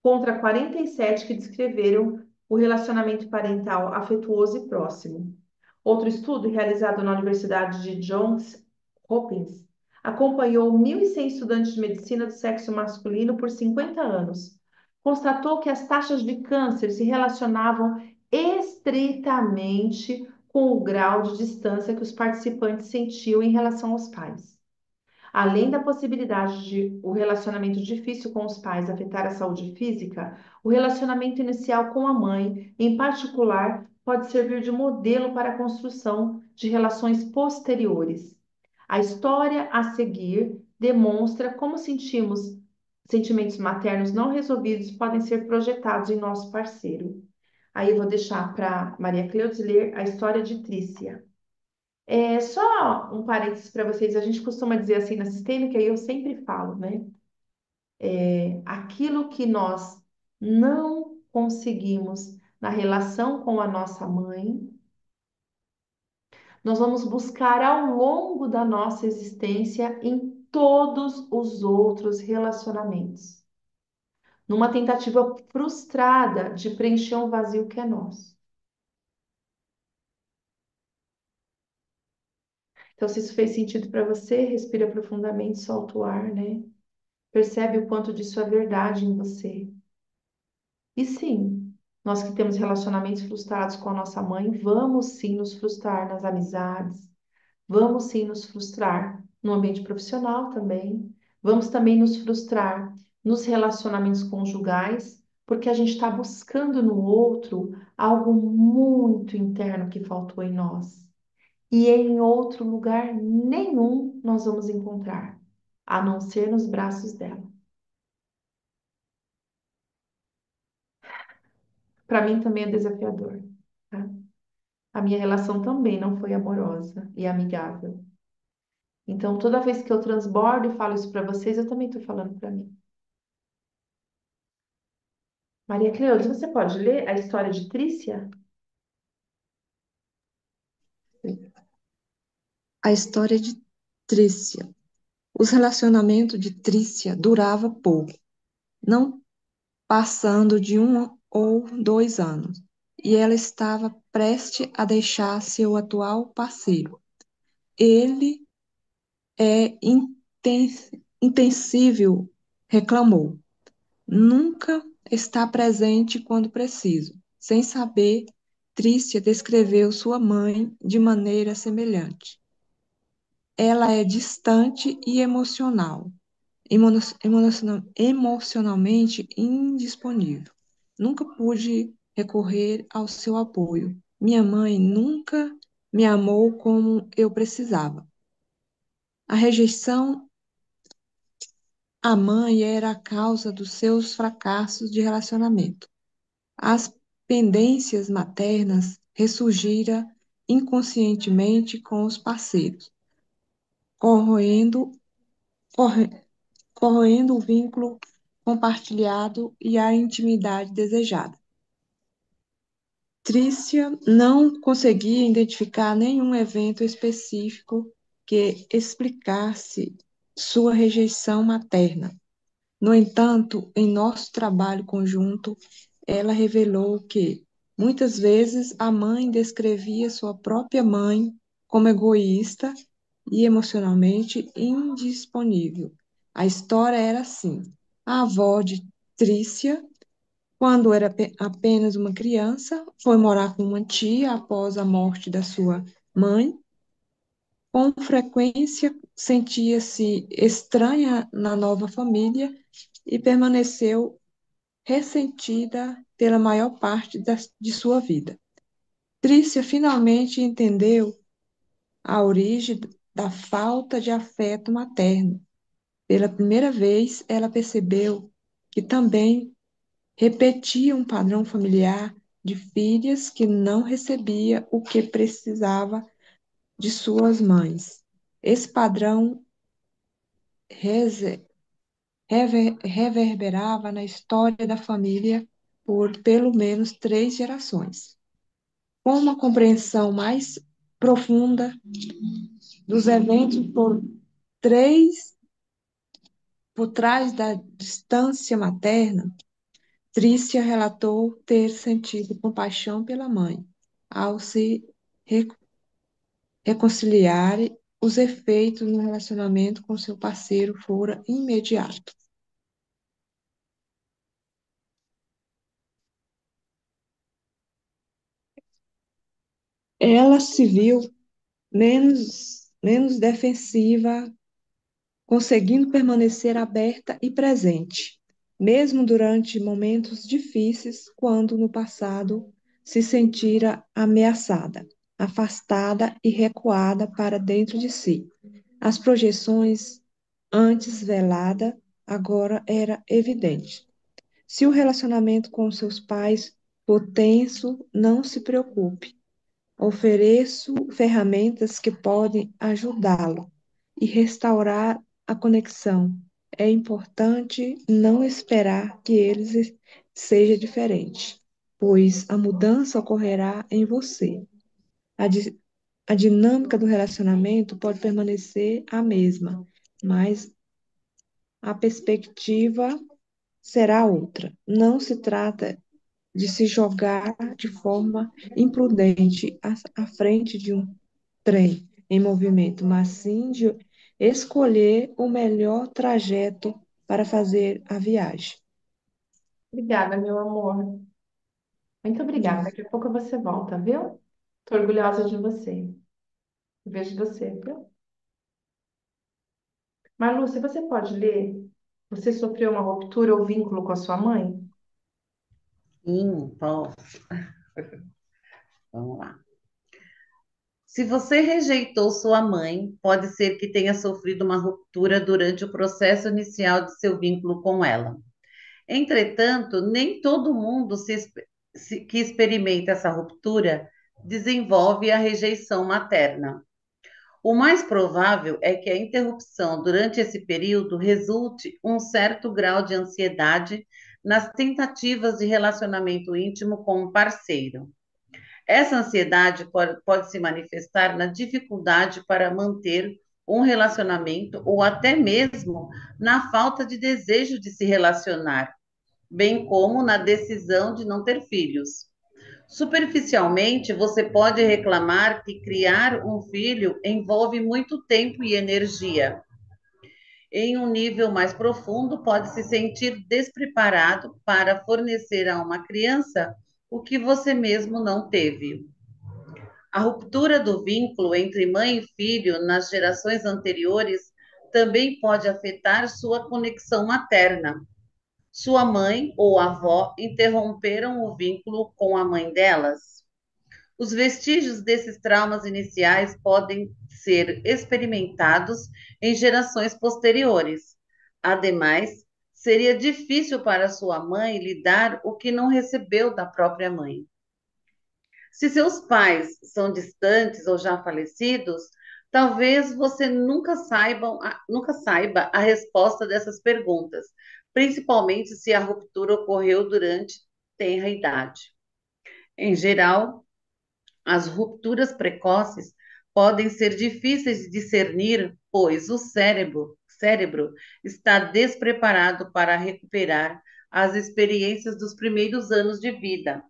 contra 47 que descreveram o relacionamento parental afetuoso e próximo. Outro estudo, realizado na Universidade de Johns Hopkins, acompanhou 1.100 estudantes de medicina do sexo masculino por 50 anos. Constatou que as taxas de câncer se relacionavam estreitamente com o grau de distância que os participantes sentiam em relação aos pais. Além da possibilidade de o relacionamento difícil com os pais afetar a saúde física, o relacionamento inicial com a mãe, em particular, pode servir de modelo para a construção de relações posteriores. A história a seguir demonstra como sentimentos maternos não resolvidos podem ser projetados em nosso parceiro. Aí eu vou deixar para Maria Cleudes ler a história de Trícia. É só um parênteses para vocês, a gente costuma dizer assim na sistêmica, e eu sempre falo, né? Aquilo que nós não conseguimos na relação com a nossa mãe, nós vamos buscar ao longo da nossa existência em todos os outros relacionamentos, numa tentativa frustrada de preencher um vazio que é nosso. Então, se isso fez sentido para você, respira profundamente, solta o ar, né? Percebe o quanto disso é verdade em você. E sim, nós que temos relacionamentos frustrados com a nossa mãe, vamos sim nos frustrar nas amizades, vamos sim nos frustrar no ambiente profissional também, vamos também nos frustrar nos relacionamentos conjugais, porque a gente está buscando no outro algo muito interno que faltou em nós. E em outro lugar nenhum nós vamos encontrar, a não ser nos braços dela. Para mim também é desafiador, tá? A minha relação também não foi amorosa e amigável. Então, toda vez que eu transbordo e falo isso para vocês, eu também estou falando para mim. Maria Cleusa, você pode ler a história de Trícia? A história de Trícia. Os relacionamentos de Trícia durava pouco, não passando de 1 ou 2 anos, e ela estava prestes a deixar seu atual parceiro. Ele é intensível, reclamou. Nunca está presente quando preciso. Sem saber, Trícia descreveu sua mãe de maneira semelhante. Ela é distante e emocionalmente indisponível. Nunca pude recorrer ao seu apoio. Minha mãe nunca me amou como eu precisava. A rejeição à mãe era a causa dos seus fracassos de relacionamento. As pendências maternas ressurgiram inconscientemente com os parceiros, corroendo, corre- corroendo o vínculo compartilhado e a intimidade desejada. Trícia não conseguia identificar nenhum evento específico que explicasse sua rejeição materna. No entanto, em nosso trabalho conjunto, ela revelou que, muitas vezes, a mãe descrevia sua própria mãe como egoísta e emocionalmente indisponível. A história era assim: a avó de Trícia, quando era apenas uma criança, foi morar com uma tia após a morte da sua mãe. Com frequência, sentia-se estranha na nova família e permaneceu ressentida pela maior parte de sua vida. Trícia finalmente entendeu a origem da falta de afeto materno. Pela primeira vez, ela percebeu que também repetia um padrão familiar de filhas que não recebia o que precisava de suas mães. Esse padrão reze- reverberava na história da família por pelo menos 3 gerações. Com uma compreensão mais profunda dos eventos três, por trás da distância materna, Trícia relatou ter sentido compaixão pela mãe. Ao se re- reconciliar, os efeitos no relacionamento com seu parceiro foram imediatos. Ela se viu menos defensiva, conseguindo permanecer aberta e presente, mesmo durante momentos difíceis, quando no passado se sentira ameaçada, afastada e recuada para dentro de si. As projeções antes velada agora era evidente. Se o relacionamento com seus pais for tenso, não se preocupe. Ofereço ferramentas que podem ajudá-lo e restaurar a conexão. É importante não esperar que ele seja diferente, pois a mudança ocorrerá em você. A, di- a dinâmica do relacionamento pode permanecer a mesma, mas a perspectiva será outra. Não se trata de se jogar de forma imprudente à frente de um trem em movimento, mas sim de escolher o melhor trajeto para fazer a viagem. Obrigada, meu amor. Muito obrigada. Daqui a pouco você volta, viu? Tô orgulhosa de você. Vejo você, viu? Marlúcia, você pode ler? Você sofreu uma ruptura ou vínculo com a sua mãe? Sim, vamos lá. Se você rejeitou sua mãe, pode ser que tenha sofrido uma ruptura durante o processo inicial de seu vínculo com ela. Entretanto, nem todo mundo que experimenta essa ruptura desenvolve a rejeição materna. O mais provável é que a interrupção durante esse período resulte um certo grau de ansiedade nas tentativas de relacionamento íntimo com um parceiro. Essa ansiedade pode se manifestar na dificuldade para manter um relacionamento ou até mesmo na falta de desejo de se relacionar, bem como na decisão de não ter filhos. Superficialmente, você pode reclamar que criar um filho envolve muito tempo e energia. Em um nível mais profundo, pode se sentir despreparado para fornecer a uma criança o que você mesmo não teve. A ruptura do vínculo entre mãe e filho nas gerações anteriores também pode afetar sua conexão materna. Sua mãe ou avó interromperam o vínculo com a mãe delas. Os vestígios desses traumas iniciais podem ser experimentados em gerações posteriores. Ademais, seria difícil para sua mãe lidar o que não recebeu da própria mãe. Se seus pais são distantes ou já falecidos, talvez você nunca saiba a resposta dessas perguntas, principalmente se a ruptura ocorreu durante tenra idade. Em geral, as rupturas precoces podem ser difíceis de discernir, pois o cérebro está despreparado para recuperar as experiências dos primeiros anos de vida.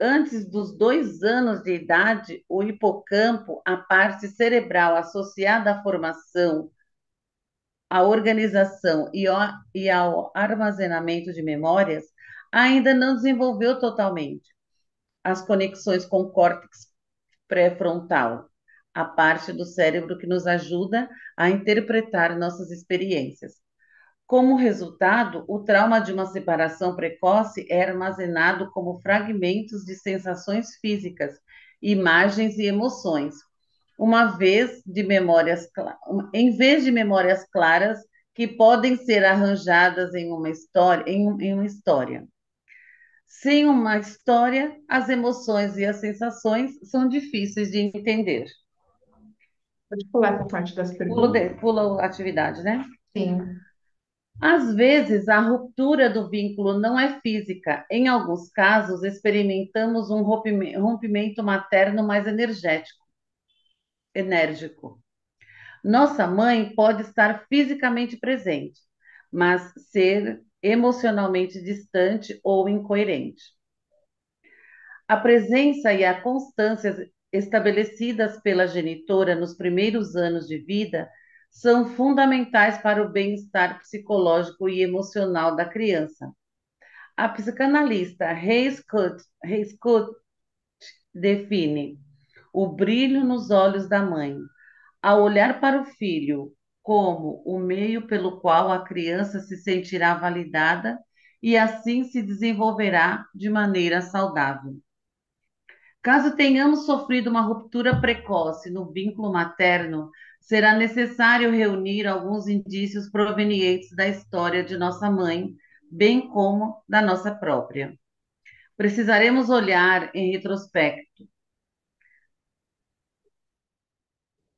Antes dos 2 anos de idade, o hipocampo, a parte cerebral associada à formação, à organização e ao armazenamento de memórias, ainda não desenvolveu totalmente. As conexões com o córtex pré-frontal, a parte do cérebro que nos ajuda a interpretar nossas experiências. Como resultado, o trauma de uma separação precoce é armazenado como fragmentos de sensações físicas, imagens e emoções, em vez de memórias claras que podem ser arranjadas em uma história, em uma história. Sem uma história, as emoções e as sensações são difíceis de entender. Pode pular essa parte das Pula, perguntas? pula a atividade, né? Sim. Às vezes, a ruptura do vínculo não é física. Em alguns casos, experimentamos um rompimento materno mais enérgico. Nossa mãe pode estar fisicamente presente, mas ser emocionalmente distante ou incoerente. A presença e a constância estabelecidas pela genitora nos primeiros anos de vida são fundamentais para o bem-estar psicológico e emocional da criança. A psicanalista Reis Scott define o brilho nos olhos da mãe, ao olhar para o filho como o meio pelo qual a criança se sentirá validada e assim se desenvolverá de maneira saudável. Caso tenhamos sofrido uma ruptura precoce no vínculo materno, será necessário reunir alguns indícios provenientes da história de nossa mãe, bem como da nossa própria. Precisaremos olhar em retrospecto.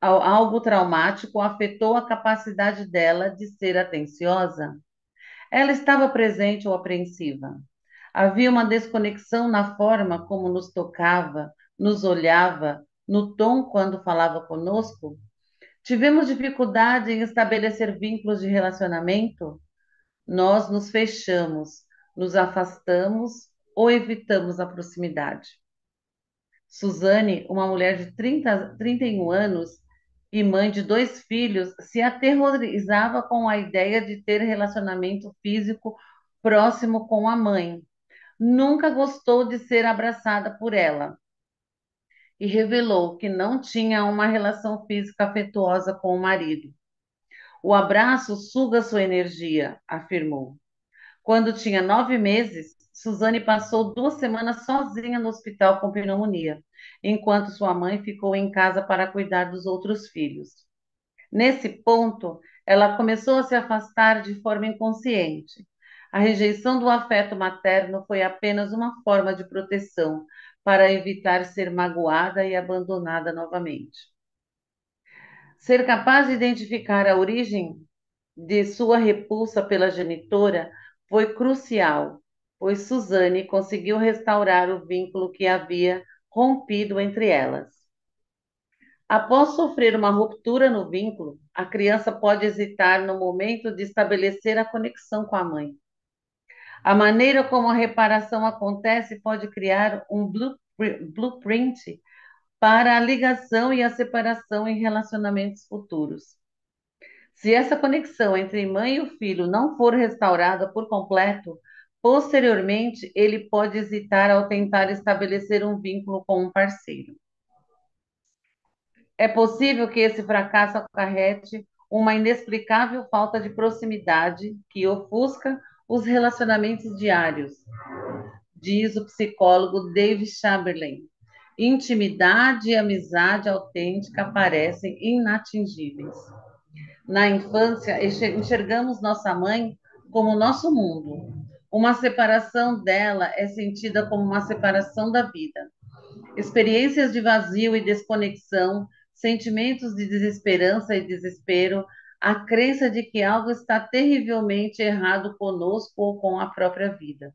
Algo traumático afetou a capacidade dela de ser atenciosa? Ela estava presente ou apreensiva? Havia uma desconexão na forma como nos tocava, nos olhava, no tom quando falava conosco? Tivemos dificuldade em estabelecer vínculos de relacionamento? Nós nos fechamos, nos afastamos ou evitamos a proximidade. Suzane, uma mulher de 31 anos e mãe de 2 filhos, se aterrorizava com a ideia de ter relacionamento físico próximo com a mãe. Nunca gostou de ser abraçada por ela e revelou que não tinha uma relação física afetuosa com o marido. O abraço suga sua energia, afirmou. Quando tinha 9 meses, Suzane passou 2 semanas sozinha no hospital com pneumonia, enquanto sua mãe ficou em casa para cuidar dos outros filhos. Nesse ponto, ela começou a se afastar de forma inconsciente. A rejeição do afeto materno foi apenas uma forma de proteção para evitar ser magoada e abandonada novamente. Ser capaz de identificar a origem de sua repulsa pela genitora foi crucial, pois Suzane conseguiu restaurar o vínculo que havia rompido entre elas. Após sofrer uma ruptura no vínculo, a criança pode hesitar no momento de estabelecer a conexão com a mãe. A maneira como a reparação acontece pode criar um blueprint para a ligação e a separação em relacionamentos futuros. Se essa conexão entre mãe e o filho não for restaurada por completo, posteriormente ele pode hesitar ao tentar estabelecer um vínculo com um parceiro. É possível que esse fracasso acarrete uma inexplicável falta de proximidade que ofusca os relacionamentos diários, diz o psicólogo David Chamberlain. Intimidade e amizade autêntica parecem inatingíveis. Na infância, enxergamos nossa mãe como nosso mundo. Uma separação dela é sentida como uma separação da vida. Experiências de vazio e desconexão, sentimentos de desesperança e desespero, a crença de que algo está terrivelmente errado conosco ou com a própria vida.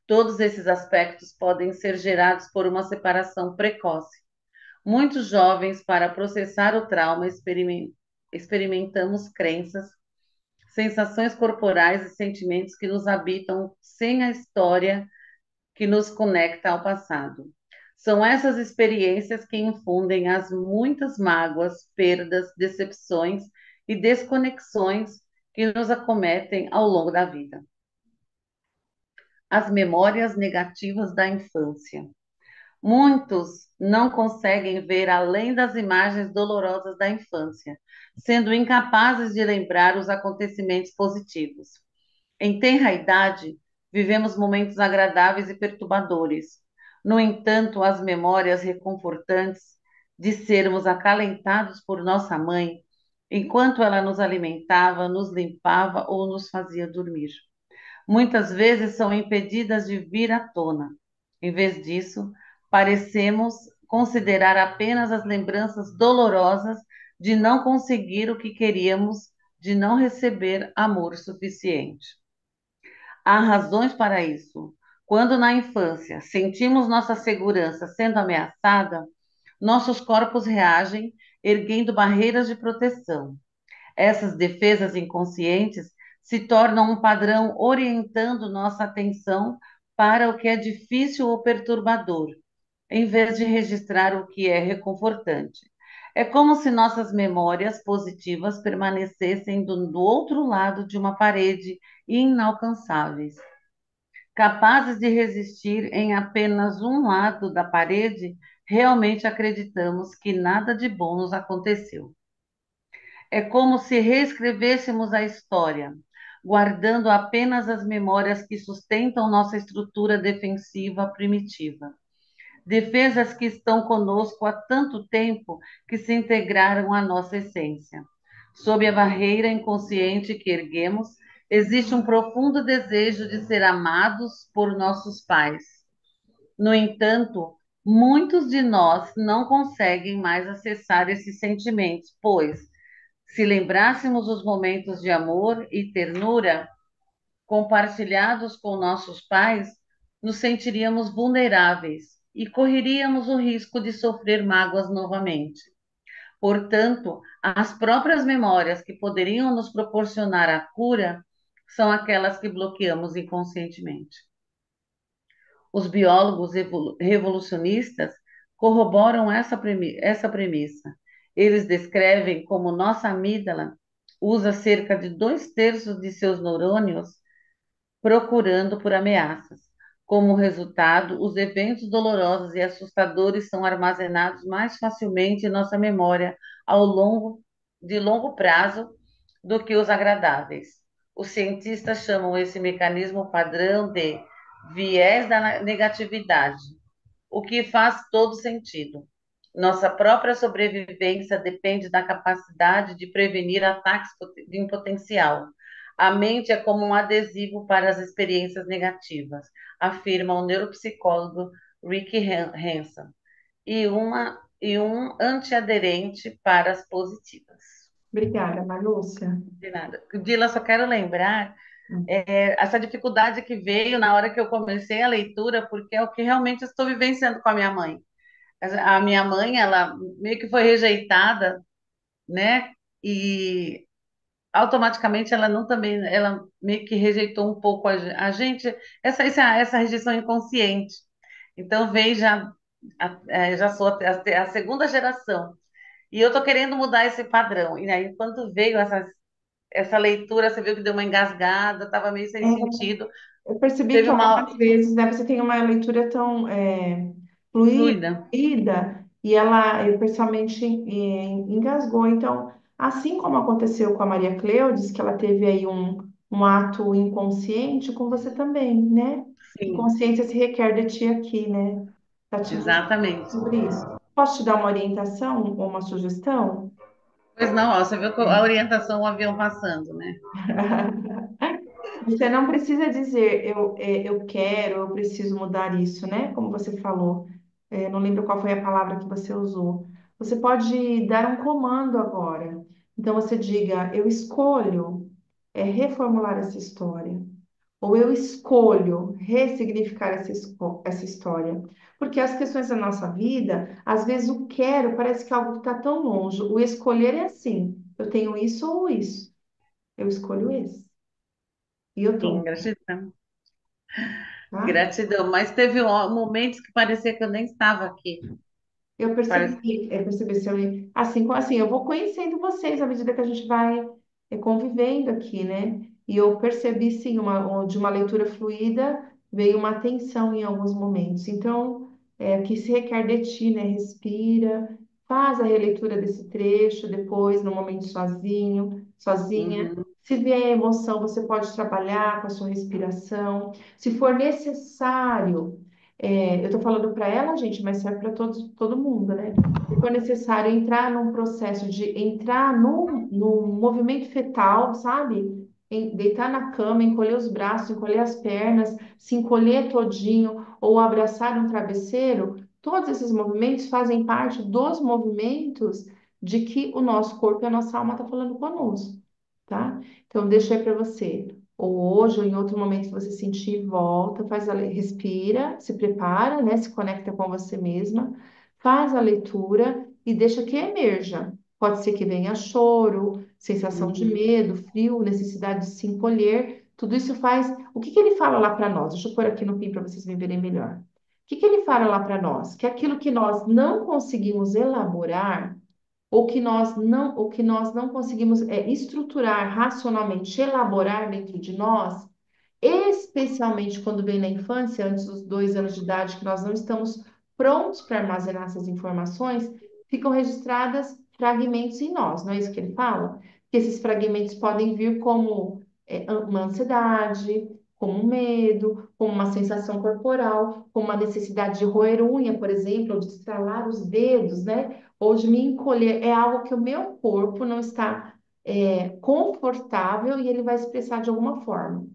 Todos esses aspectos podem ser gerados por uma separação precoce. Muitos jovens, para processar o trauma, experimentamos crenças, sensações corporais e sentimentos que nos habitam sem a história que nos conecta ao passado. São essas experiências que infundem as muitas mágoas, perdas, decepções e desconexões que nos acometem ao longo da vida. As memórias negativas da infância. Muitos não conseguem ver além das imagens dolorosas da infância, sendo incapazes de lembrar os acontecimentos positivos. Em tenra idade, vivemos momentos agradáveis e perturbadores. No entanto, as memórias reconfortantes de sermos acalentados por nossa mãe enquanto ela nos alimentava, nos limpava ou nos fazia dormir. Muitas vezes são impedidas de vir à tona. Em vez disso, parecemos considerar apenas as lembranças dolorosas de não conseguir o que queríamos, de não receber amor suficiente. Há razões para isso. Quando na infância sentimos nossa segurança sendo ameaçada, nossos corpos reagem erguendo barreiras de proteção. Essas defesas inconscientes se tornam um padrão orientando nossa atenção para o que é difícil ou perturbador, em vez de registrar o que é reconfortante. É como se nossas memórias positivas permanecessem do outro lado de uma parede inalcançáveis. Capazes de resistir em apenas um lado da parede, realmente acreditamos que nada de bom nos aconteceu. É como se reescrevêssemos a história, guardando apenas as memórias que sustentam nossa estrutura defensiva primitiva. Defesas que estão conosco há tanto tempo que se integraram à nossa essência. Sob a barreira inconsciente que erguemos, existe um profundo desejo de ser amados por nossos pais. No entanto, muitos de nós não conseguem mais acessar esses sentimentos, pois, se lembrássemos os momentos de amor e ternura compartilhados com nossos pais, nos sentiríamos vulneráveis e correríamos o risco de sofrer mágoas novamente. Portanto, as próprias memórias que poderiam nos proporcionar a cura são aquelas que bloqueamos inconscientemente. Os biólogos revolucionistas corroboram essa premissa. Eles descrevem como nossa amígdala usa cerca de 2/3 de seus neurônios procurando por ameaças. Como resultado, os eventos dolorosos e assustadores são armazenados mais facilmente em nossa memória de longo prazo do que os agradáveis. Os cientistas chamam esse mecanismo padrão de viés da negatividade, o que faz todo sentido. Nossa própria sobrevivência depende da capacidade de prevenir ataques em potencial. A mente é como um adesivo para as experiências negativas, afirma o neuropsicólogo Rick Hanson, e um antiaderente para as positivas. Obrigada, Marlúcia. De nada. Dila, só quero lembrar essa dificuldade que veio na hora que eu comecei a leitura, porque é o que realmente estou vivenciando com a minha mãe. A minha mãe, ela meio que foi rejeitada, né? E automaticamente ela não também, ela meio que rejeitou um pouco a gente, essa rejeição inconsciente. Então veio já, já sou a segunda geração. E eu tô querendo mudar esse padrão. E aí, quando veio essa leitura, você viu que deu uma engasgada, estava meio sem sentido. Eu percebi que Teve uma algumas vezes, né, você tem uma leitura tão fluida. fluida e ela pessoalmente engasgou. Então, assim como aconteceu com a Maria Cleudes, que ela teve aí um ato inconsciente, com você também, né? Que Sim, consciência se requer de ti aqui, né? Para te mostrar exatamente. sobre isso. Posso te dar uma orientação ou uma sugestão? Pois não, ó, você viu que a orientação, o avião passando, né? Você não precisa dizer eu quero, eu preciso mudar isso, né? Como você falou. Não lembro qual foi a palavra que você usou. Você pode dar um comando agora. Então você diga, eu escolho reformular essa história. Ou eu escolho ressignificar essa história. Porque as questões da nossa vida, às vezes o quero parece que é algo que está tão longe. O escolher é assim, eu tenho isso ou isso. Eu escolho esse. E eu Sim, tomo, gratidão. tá? Gratidão. Mas teve momentos que parecia que eu nem estava aqui. Eu Parece percebi, percebi se eu, assim, eu vou conhecendo vocês à medida que a gente vai convivendo aqui, né? E eu percebi, sim, de uma leitura fluida veio uma tensão em alguns momentos. Então, que se requer de ti, né? Respira, faz a releitura desse trecho depois, no momento sozinho, sozinha. uhum, Se vier emoção, você pode trabalhar com a sua respiração. Se for necessário, Eu estou falando para ela, gente, mas serve para todo mundo, né? Se for necessário entrar num processo de entrar num movimento fetal, sabe? Deitar na cama, encolher os braços, encolher as pernas, se encolher todinho ou abraçar um travesseiro, todos esses movimentos fazem parte dos movimentos de que o nosso corpo e a nossa alma estão falando conosco, tá? Então, deixa aí para você ou hoje, ou em outro momento que você sentir, volta, respira, se prepara, né? Se conecta com você mesma, faz a leitura e deixa que emerja. Pode ser que venha choro, sensação de Uhum. medo, frio, necessidade de se encolher. Tudo isso faz. O que que ele fala lá para nós? Deixa eu pôr aqui no fim para vocês me verem melhor. O que que ele fala lá para nós? Que aquilo que nós não conseguimos elaborar ou que nós não conseguimos estruturar racionalmente, elaborar dentro de nós, especialmente quando vem na infância, antes dos 2 anos de idade, que nós não estamos prontos para armazenar essas informações, ficam registradas fragmentos em nós, não é isso que ele fala? Que esses fragmentos podem vir como uma ansiedade, como um medo, como uma sensação corporal, como uma necessidade de roer unha, por exemplo, ou de estralar os dedos, né? Ou de me encolher. É algo que o meu corpo não está confortável e ele vai expressar de alguma forma.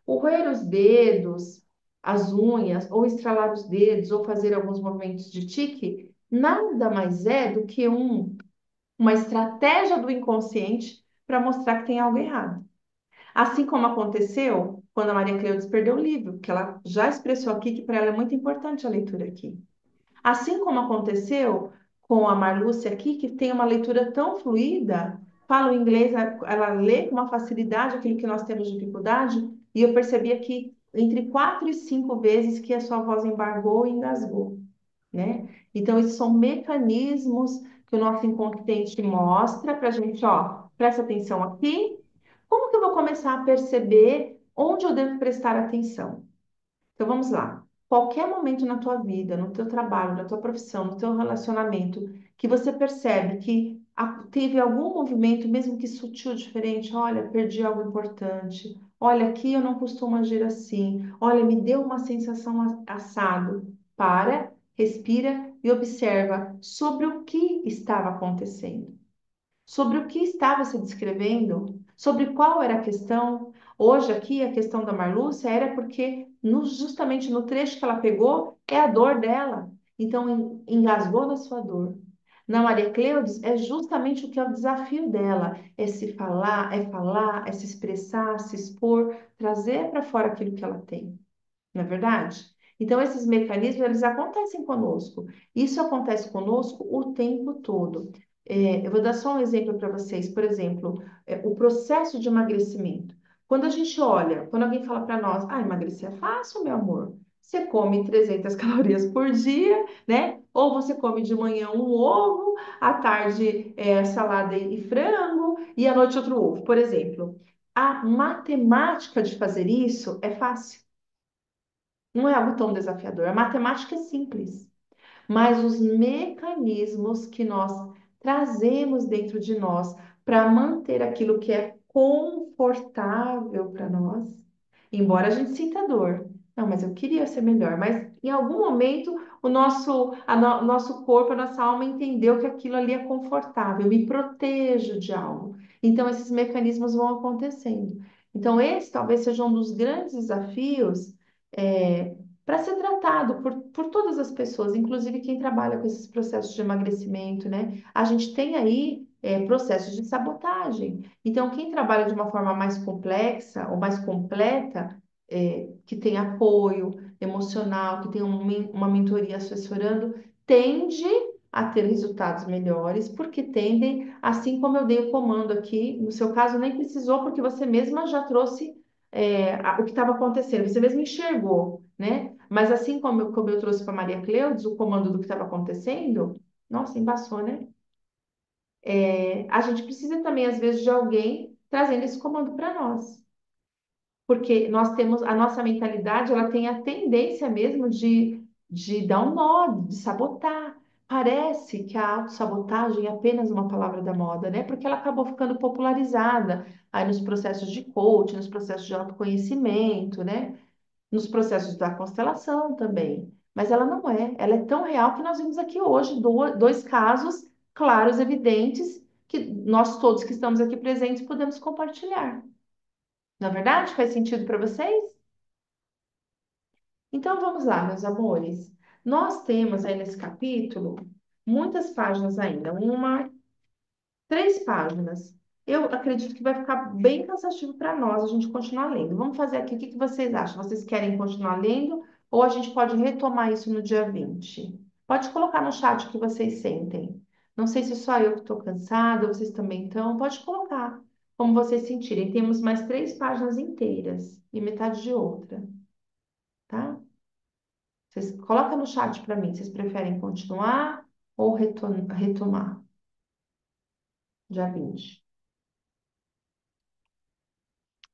O roer os dedos, as unhas, ou estralar os dedos, ou fazer alguns movimentos de tique, nada mais é do que uma estratégia do inconsciente para mostrar que tem algo errado. Assim como aconteceu quando a Maria Cleudes perdeu o livro, que ela já expressou aqui que para ela é muito importante a leitura aqui. Assim como aconteceu com a Marlúcia aqui, que tem uma leitura tão fluida, fala o inglês, ela lê com uma facilidade aquilo que nós temos dificuldade, e eu percebi aqui entre 4 e 5 vezes que a sua voz embargou e engasgou, né? Então, esses são mecanismos que o nosso inconsciente mostra para a gente, ó, presta atenção aqui. Como que eu vou começar a perceber onde eu devo prestar atenção? Então vamos lá. Qualquer momento na tua vida, no teu trabalho, na tua profissão, no teu relacionamento, que você percebe que teve algum movimento, mesmo que sutil, diferente, olha, perdi algo importante. Olha, aqui eu não costumo agir assim. Olha, me deu uma sensação assado. Para, respira e observa sobre o que estava acontecendo, sobre o que estava se descrevendo, sobre qual era a questão. Hoje aqui a questão da Marlúcia era porque justamente no trecho que ela pegou é a dor dela. Então engasgou na sua dor. Na Maria Cleudes é justamente o que é o desafio dela, é se falar, é se expressar, se expor, trazer para fora aquilo que ela tem, não é verdade? Então, esses mecanismos, eles acontecem conosco. Isso acontece conosco o tempo todo. Eu vou dar só um exemplo para vocês. Por exemplo, o processo de emagrecimento. Quando a gente olha, quando alguém fala para nós, emagrecer é fácil, meu amor. Você come 300 calorias por dia, né? Ou você come de manhã um ovo, à tarde salada e frango, e à noite outro ovo, por exemplo. A matemática de fazer isso é fácil. Não é algo tão desafiador. A matemática é simples, mas os mecanismos que nós trazemos dentro de nós para manter aquilo que é confortável para nós, embora a gente sinta dor. Não, mas eu queria ser melhor. Mas em algum momento nosso corpo, a nossa alma entendeu que aquilo ali é confortável, eu me protejo de algo. Então esses mecanismos vão acontecendo. Então esse talvez seja um dos grandes desafios para ser tratado por todas as pessoas, inclusive quem trabalha com esses processos de emagrecimento, né? A gente tem aí processos de sabotagem. Então, quem trabalha de uma forma mais complexa ou mais completa, que tem apoio emocional, que tem uma mentoria assessorando, tende a ter resultados melhores, porque tendem, assim como eu dei o comando aqui, no seu caso nem precisou, porque você mesma já trouxe o que estava acontecendo, você mesmo enxergou, né? Mas assim como eu trouxe para Maria Cleudes o comando do que estava acontecendo, nossa, embaçou, né? A gente precisa também, às vezes, de alguém trazendo esse comando para nós. Porque nós temos, a nossa mentalidade, ela tem a tendência mesmo de dar um nó, de sabotar. Parece que a autossabotagem é apenas uma palavra da moda, né? Porque ela acabou ficando popularizada aí nos processos de coaching, nos processos de autoconhecimento, né? Nos processos da constelação também. mas ela não é. Ela é tão real que nós vimos aqui hoje dois casos claros, evidentes, que nós todos que estamos aqui presentes podemos compartilhar. Na verdade, faz sentido para vocês? Então vamos lá, meus amores. Nós temos aí nesse capítulo muitas páginas ainda, 3 páginas. Eu acredito que vai ficar bem cansativo para nós a gente continuar lendo. Vamos fazer aqui, o que que vocês acham? Vocês querem continuar lendo ou a gente pode retomar isso no dia 20? Pode colocar no chat o que vocês sentem. Não sei se só eu que estou cansada, ou vocês também estão. Pode colocar como vocês sentirem. Temos mais 3 páginas inteiras e metade de outra, tá? Vocês colocam no chat para mim. Vocês preferem continuar ou retomar? Dia 20.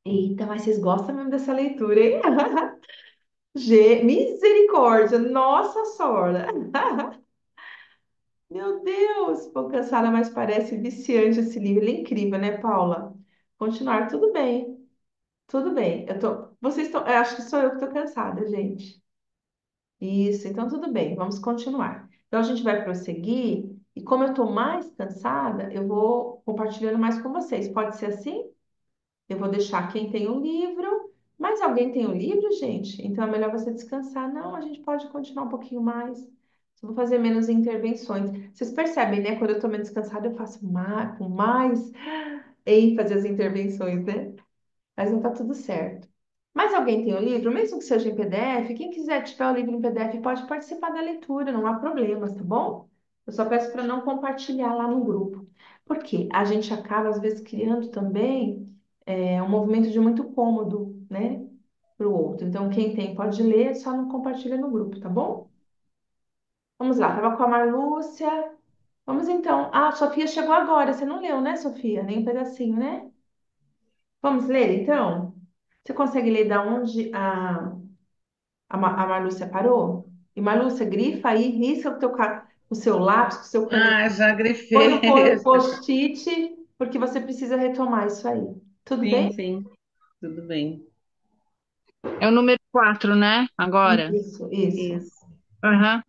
Eita, mas vocês gostam mesmo dessa leitura, hein? Misericórdia, nossa senhora. Meu Deus, tô cansada, mas parece viciante esse livro. Ele é incrível, né, Paula? Continuar, tudo bem, tudo bem. Vocês estão, eu acho que sou eu que tô cansada, gente. Isso, então tudo bem, vamos continuar. Então a gente vai prosseguir, e como eu tô mais cansada, eu vou compartilhando mais com vocês. Pode ser assim? Eu vou deixar quem tem o livro. Mas alguém tem o livro, gente? Então é melhor você descansar. Não, a gente pode continuar um pouquinho mais. Só vou fazer menos intervenções. Vocês percebem, né? Quando eu estou menos descansada, eu faço com mais ênfase as intervenções, né? Mas não tá tudo certo. Mas alguém tem o livro, mesmo que seja em PDF, quem quiser tiver o livro em PDF pode participar da leitura, não há problemas, tá bom? Eu só peço para não compartilhar lá no grupo. Porque a gente acaba, às vezes, criando também um movimento de muito cômodo, né? Para o outro. Então, quem tem pode ler, só não compartilha no grupo, tá bom? Vamos lá, tava com a Marlúcia. Vamos então. Ah, a Sofia chegou agora. Você não leu, né, Sofia? Nem um pedacinho, né? Vamos ler, então? Você consegue ler da onde a Marlúcia parou? E Marlúcia, grifa aí, risca o seu lápis, com o seu Ah, canetinho. já Põe no grifei. post-it, porque você precisa retomar isso aí. Tudo Sim, bem? sim, tudo bem. É o número 4, né? Agora. Isso, isso. Isso. Aham.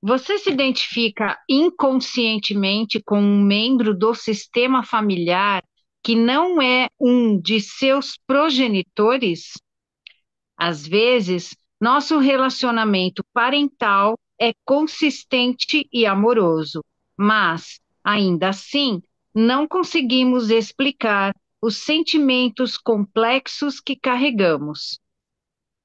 Você se identifica inconscientemente com um membro do sistema familiar que não é um de seus progenitores? Às vezes, nosso relacionamento parental é consistente e amoroso, mas, ainda assim, não conseguimos explicar os sentimentos complexos que carregamos.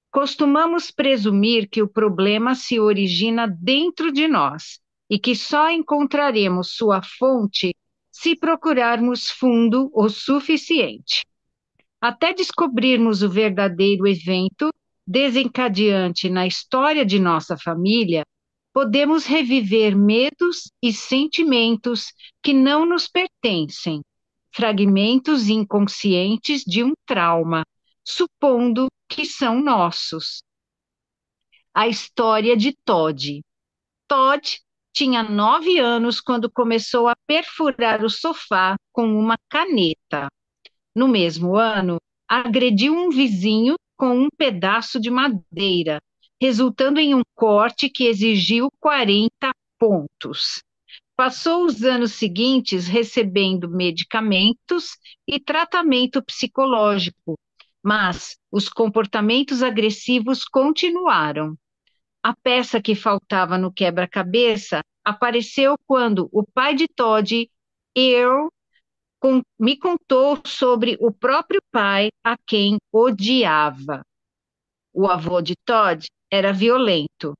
Costumamos presumir que o problema se origina dentro de nós e que só encontraremos sua fonte se procurarmos fundo o suficiente. Até descobrirmos o verdadeiro evento desencadeante na história de nossa família, podemos reviver medos e sentimentos que não nos pertencem, fragmentos inconscientes de um trauma, supondo que são nossos. A história de Todd. Todd tinha 9 anos quando começou a perfurar o sofá com uma caneta. No mesmo ano, agrediu um vizinho com um pedaço de madeira, resultando em um corte que exigiu 40 pontos. Passou os anos seguintes recebendo medicamentos e tratamento psicológico, mas os comportamentos agressivos continuaram. A peça que faltava no quebra-cabeça apareceu quando o pai de Todd, Earl, me contou sobre o próprio pai a quem odiava. O avô de Todd era violento.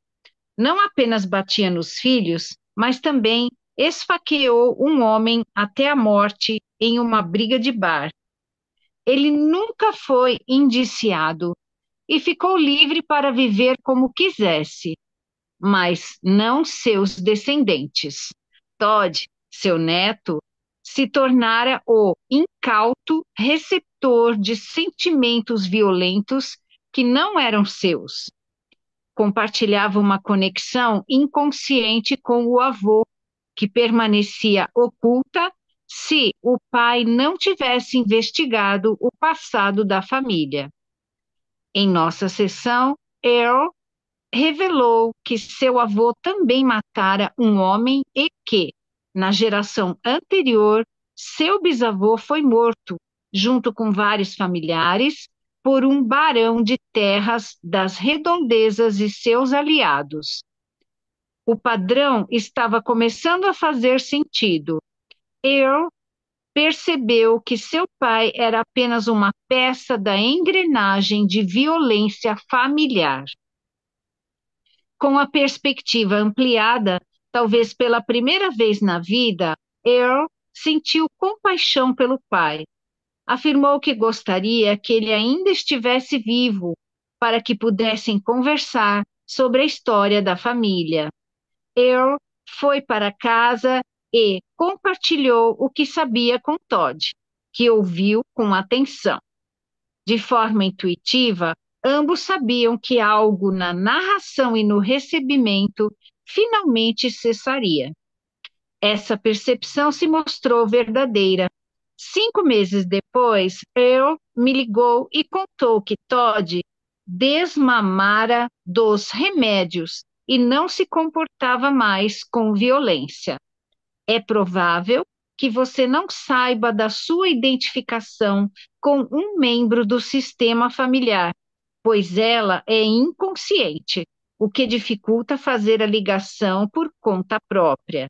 Não apenas batia nos filhos, mas também esfaqueou um homem até a morte em uma briga de bar. Ele nunca foi indiciado e ficou livre para viver como quisesse, mas não seus descendentes. Todd, seu neto, se tornara o incauto receptor de sentimentos violentos que não eram seus. Compartilhava uma conexão inconsciente com o avô, que permanecia oculta se o pai não tivesse investigado o passado da família. Em nossa sessão, Earl revelou que seu avô também matara um homem e que, na geração anterior, seu bisavô foi morto, junto com vários familiares, por um barão de terras das redondezas e seus aliados. O padrão estava começando a fazer sentido. Earl percebeu que seu pai era apenas uma peça da engrenagem de violência familiar. Com a perspectiva ampliada, talvez pela primeira vez na vida, Earl sentiu compaixão pelo pai. Afirmou que gostaria que ele ainda estivesse vivo para que pudessem conversar sobre a história da família. Earl foi para casa e compartilhou o que sabia com Todd, que ouviu com atenção. De forma intuitiva, ambos sabiam que algo na narração e no recebimento finalmente cessaria. Essa percepção se mostrou verdadeira. 5 meses depois, Earl me ligou e contou que Todd desmamara dos remédios e não se comportava mais com violência. É provável que você não saiba da sua identificação com um membro do sistema familiar, pois ela é inconsciente, o que dificulta fazer a ligação por conta própria.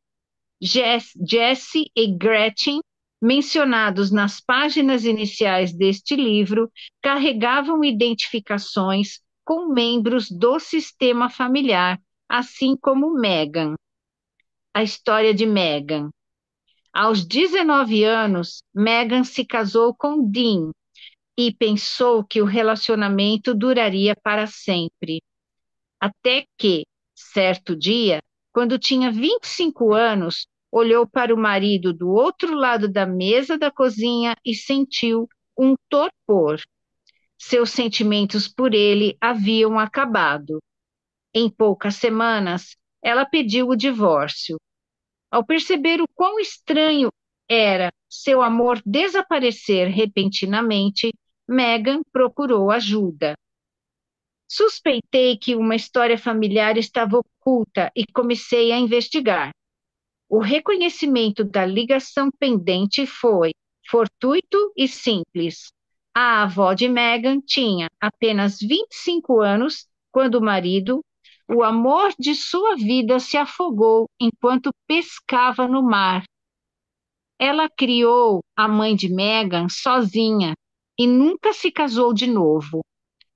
Jesse e Gretchen, mencionados nas páginas iniciais deste livro, carregavam identificações com membros do sistema familiar, assim como Megan. A história de Megan. Aos 19 anos, Megan se casou com Dean e pensou que o relacionamento duraria para sempre. Até que, certo dia, quando tinha 25 anos, olhou para o marido do outro lado da mesa da cozinha e sentiu um torpor. Seus sentimentos por ele haviam acabado. Em poucas semanas, ela pediu o divórcio. Ao perceber o quão estranho era seu amor desaparecer repentinamente, Megan procurou ajuda. Suspeitei que uma história familiar estava oculta e comecei a investigar. O reconhecimento da ligação pendente foi fortuito e simples. A avó de Megan tinha apenas 25 anos quando o marido, o amor de sua vida, se afogou enquanto pescava no mar. Ela criou a mãe de Megan sozinha e nunca se casou de novo.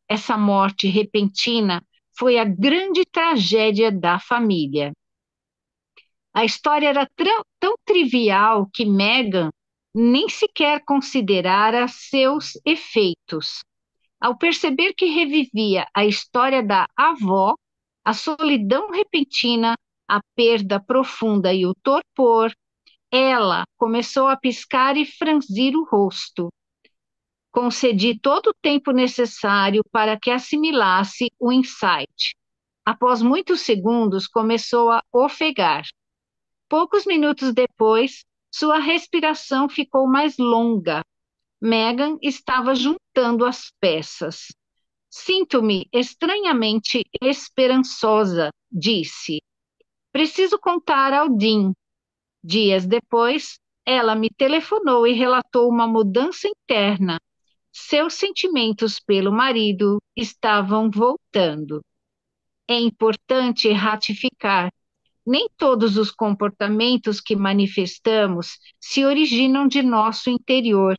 Essa morte repentina foi a grande tragédia da família. A história era tão trivial que Megan nem sequer considerara seus efeitos. Ao perceber que revivia a história da avó, a solidão repentina, a perda profunda e o torpor, ela começou a piscar e franzir o rosto. Concedi todo o tempo necessário para que assimilasse o insight. Após muitos segundos, começou a ofegar. Poucos minutos depois, sua respiração ficou mais longa. Megan estava juntando as peças. Sinto-me estranhamente esperançosa, disse. Preciso contar ao Dean. Dias depois, ela me telefonou e relatou uma mudança interna. Seus sentimentos pelo marido estavam voltando. É importante ratificar: nem todos os comportamentos que manifestamos se originam de nosso interior.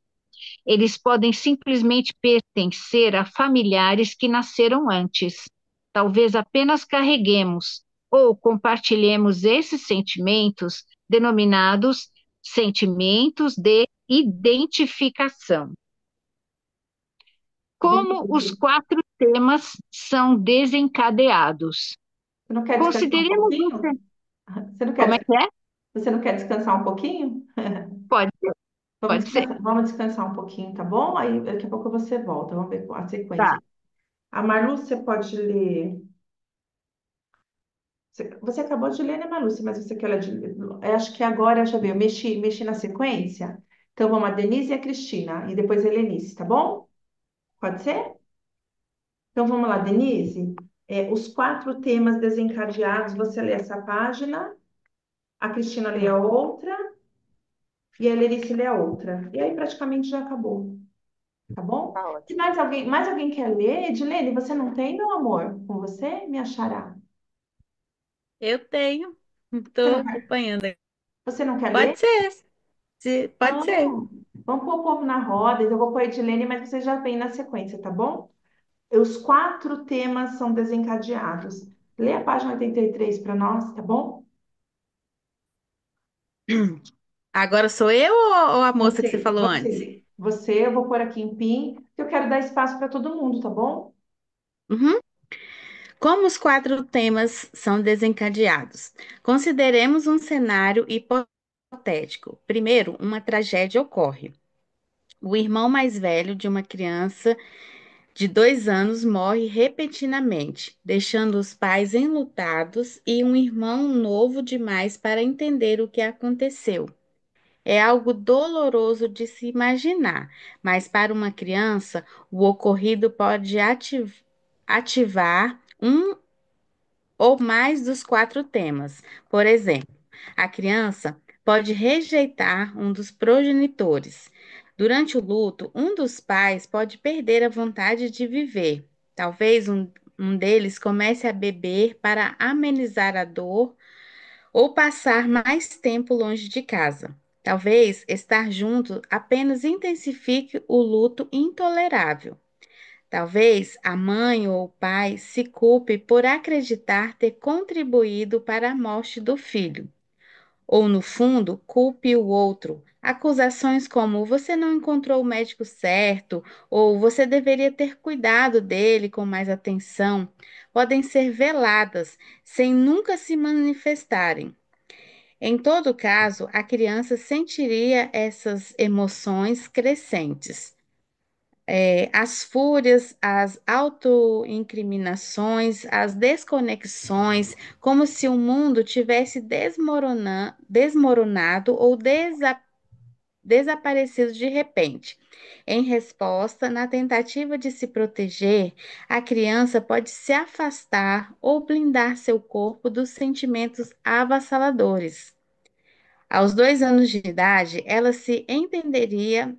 Eles podem simplesmente pertencer a familiares que nasceram antes. Talvez apenas carreguemos ou compartilhemos esses sentimentos, denominados sentimentos de identificação. Como os 4 temas são desencadeados? Você não quer descansar um Consideremos pouquinho? Você não Como é quer, que é? você não quer descansar um pouquinho? Pode ser, pode ser. Vamos descansar um pouquinho, tá bom? Aí daqui a pouco você volta. Vamos ver a Tá, sequência. A Marlu, você pode ler. Você acabou de ler, né, Marluce? Mas você quer ler eu acho que agora, já veio, mexi na sequência. Então vamos a Denise e a Cristina, e depois a Helenice, tá bom? Pode ser? Então vamos lá, Denise. Os quatro temas desencadeados, você lê essa página, a Cristina lê a Sim, outra e a Lerice lê a outra. E aí praticamente já acabou, tá bom? tá Se ótimo. mais alguém quer ler, Edilene, você não tem, meu amor? Com você, me achará. Eu tenho, Você estou não quer, acompanhando. você não quer ler? Pode ser, pode ser. Vamos, vamos pôr o povo na roda. Então, eu vou pôr a Edilene, mas você já vem na sequência, tá bom? Os quatro temas são desencadeados. Lê a página 83 para nós, tá bom? Agora sou eu ou a moça que você Você, falou antes? você. Você, eu vou pôr aqui em PIN, que eu quero dar espaço para todo mundo, tá bom? Uhum. Como os quatro temas são desencadeados? Consideremos um cenário hipotético. Primeiro, uma tragédia ocorre. O irmão mais velho de uma criança de 2 anos morre repentinamente, deixando os pais enlutados e um irmão novo demais para entender o que aconteceu. É algo doloroso de se imaginar, mas para uma criança, o ocorrido pode ativar um ou mais dos quatro temas. Por exemplo, a criança pode rejeitar um dos progenitores. Durante o luto, um dos pais pode perder a vontade de viver. Talvez um deles comece a beber para amenizar a dor ou passar mais tempo longe de casa. Talvez estar junto apenas intensifique o luto intolerável. Talvez a mãe ou o pai se culpe por acreditar ter contribuído para a morte do filho. Ou, no fundo, culpe o outro. Acusações como você não encontrou o médico certo ou você deveria ter cuidado dele com mais atenção podem ser veladas sem nunca se manifestarem. Em todo caso, a criança sentiria essas emoções crescentes. As fúrias, as autoincriminações, as desconexões, como se o mundo tivesse desmoronado ou desaparecido de repente. Em resposta, na tentativa de se proteger, a criança pode se afastar ou blindar seu corpo dos sentimentos avassaladores. Aos 2 anos de idade, ela se entenderia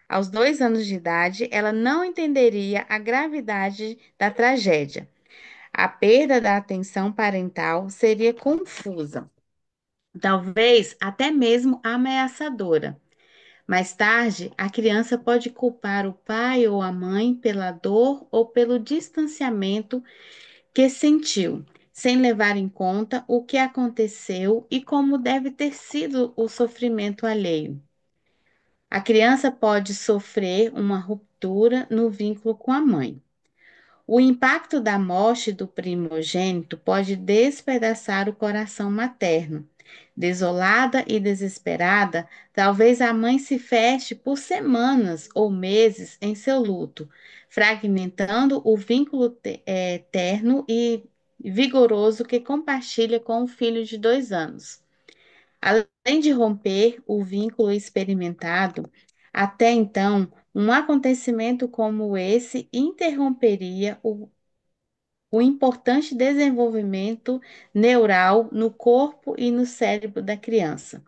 Aos 2 anos de idade, ela não entenderia a gravidade da tragédia. A perda da atenção parental seria confusa, talvez até mesmo ameaçadora. Mais tarde, a criança pode culpar o pai ou a mãe pela dor ou pelo distanciamento que sentiu, sem levar em conta o que aconteceu e como deve ter sido o sofrimento alheio. A criança pode sofrer uma ruptura no vínculo com a mãe. O impacto da morte do primogênito pode despedaçar o coração materno. Desolada e desesperada, talvez a mãe se feche por semanas ou meses em seu luto, fragmentando o vínculo terno e vigoroso que compartilha com o filho de 2 anos. Além de romper o vínculo experimentado, até então, um acontecimento como esse interromperia o importante desenvolvimento neural no corpo e no cérebro da criança.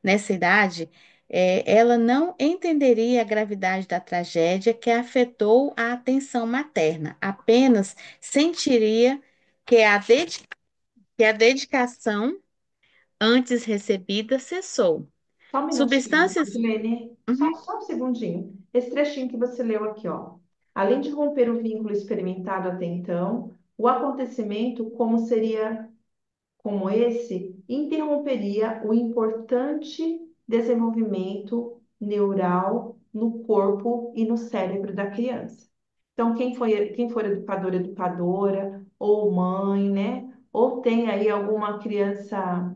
Nessa idade, ela não entenderia a gravidade da tragédia que afetou a atenção materna, apenas sentiria que que a dedicação antes recebida cessou. Só um minutinho, Substâncias. Edilene, Uhum. só um segundinho. Esse trechinho que você leu aqui, ó. Além de romper o vínculo experimentado até então, o acontecimento, como esse, interromperia o importante desenvolvimento neural no corpo e no cérebro da criança. Então, quem for educador, educadora, ou mãe, né? Ou tem aí alguma criança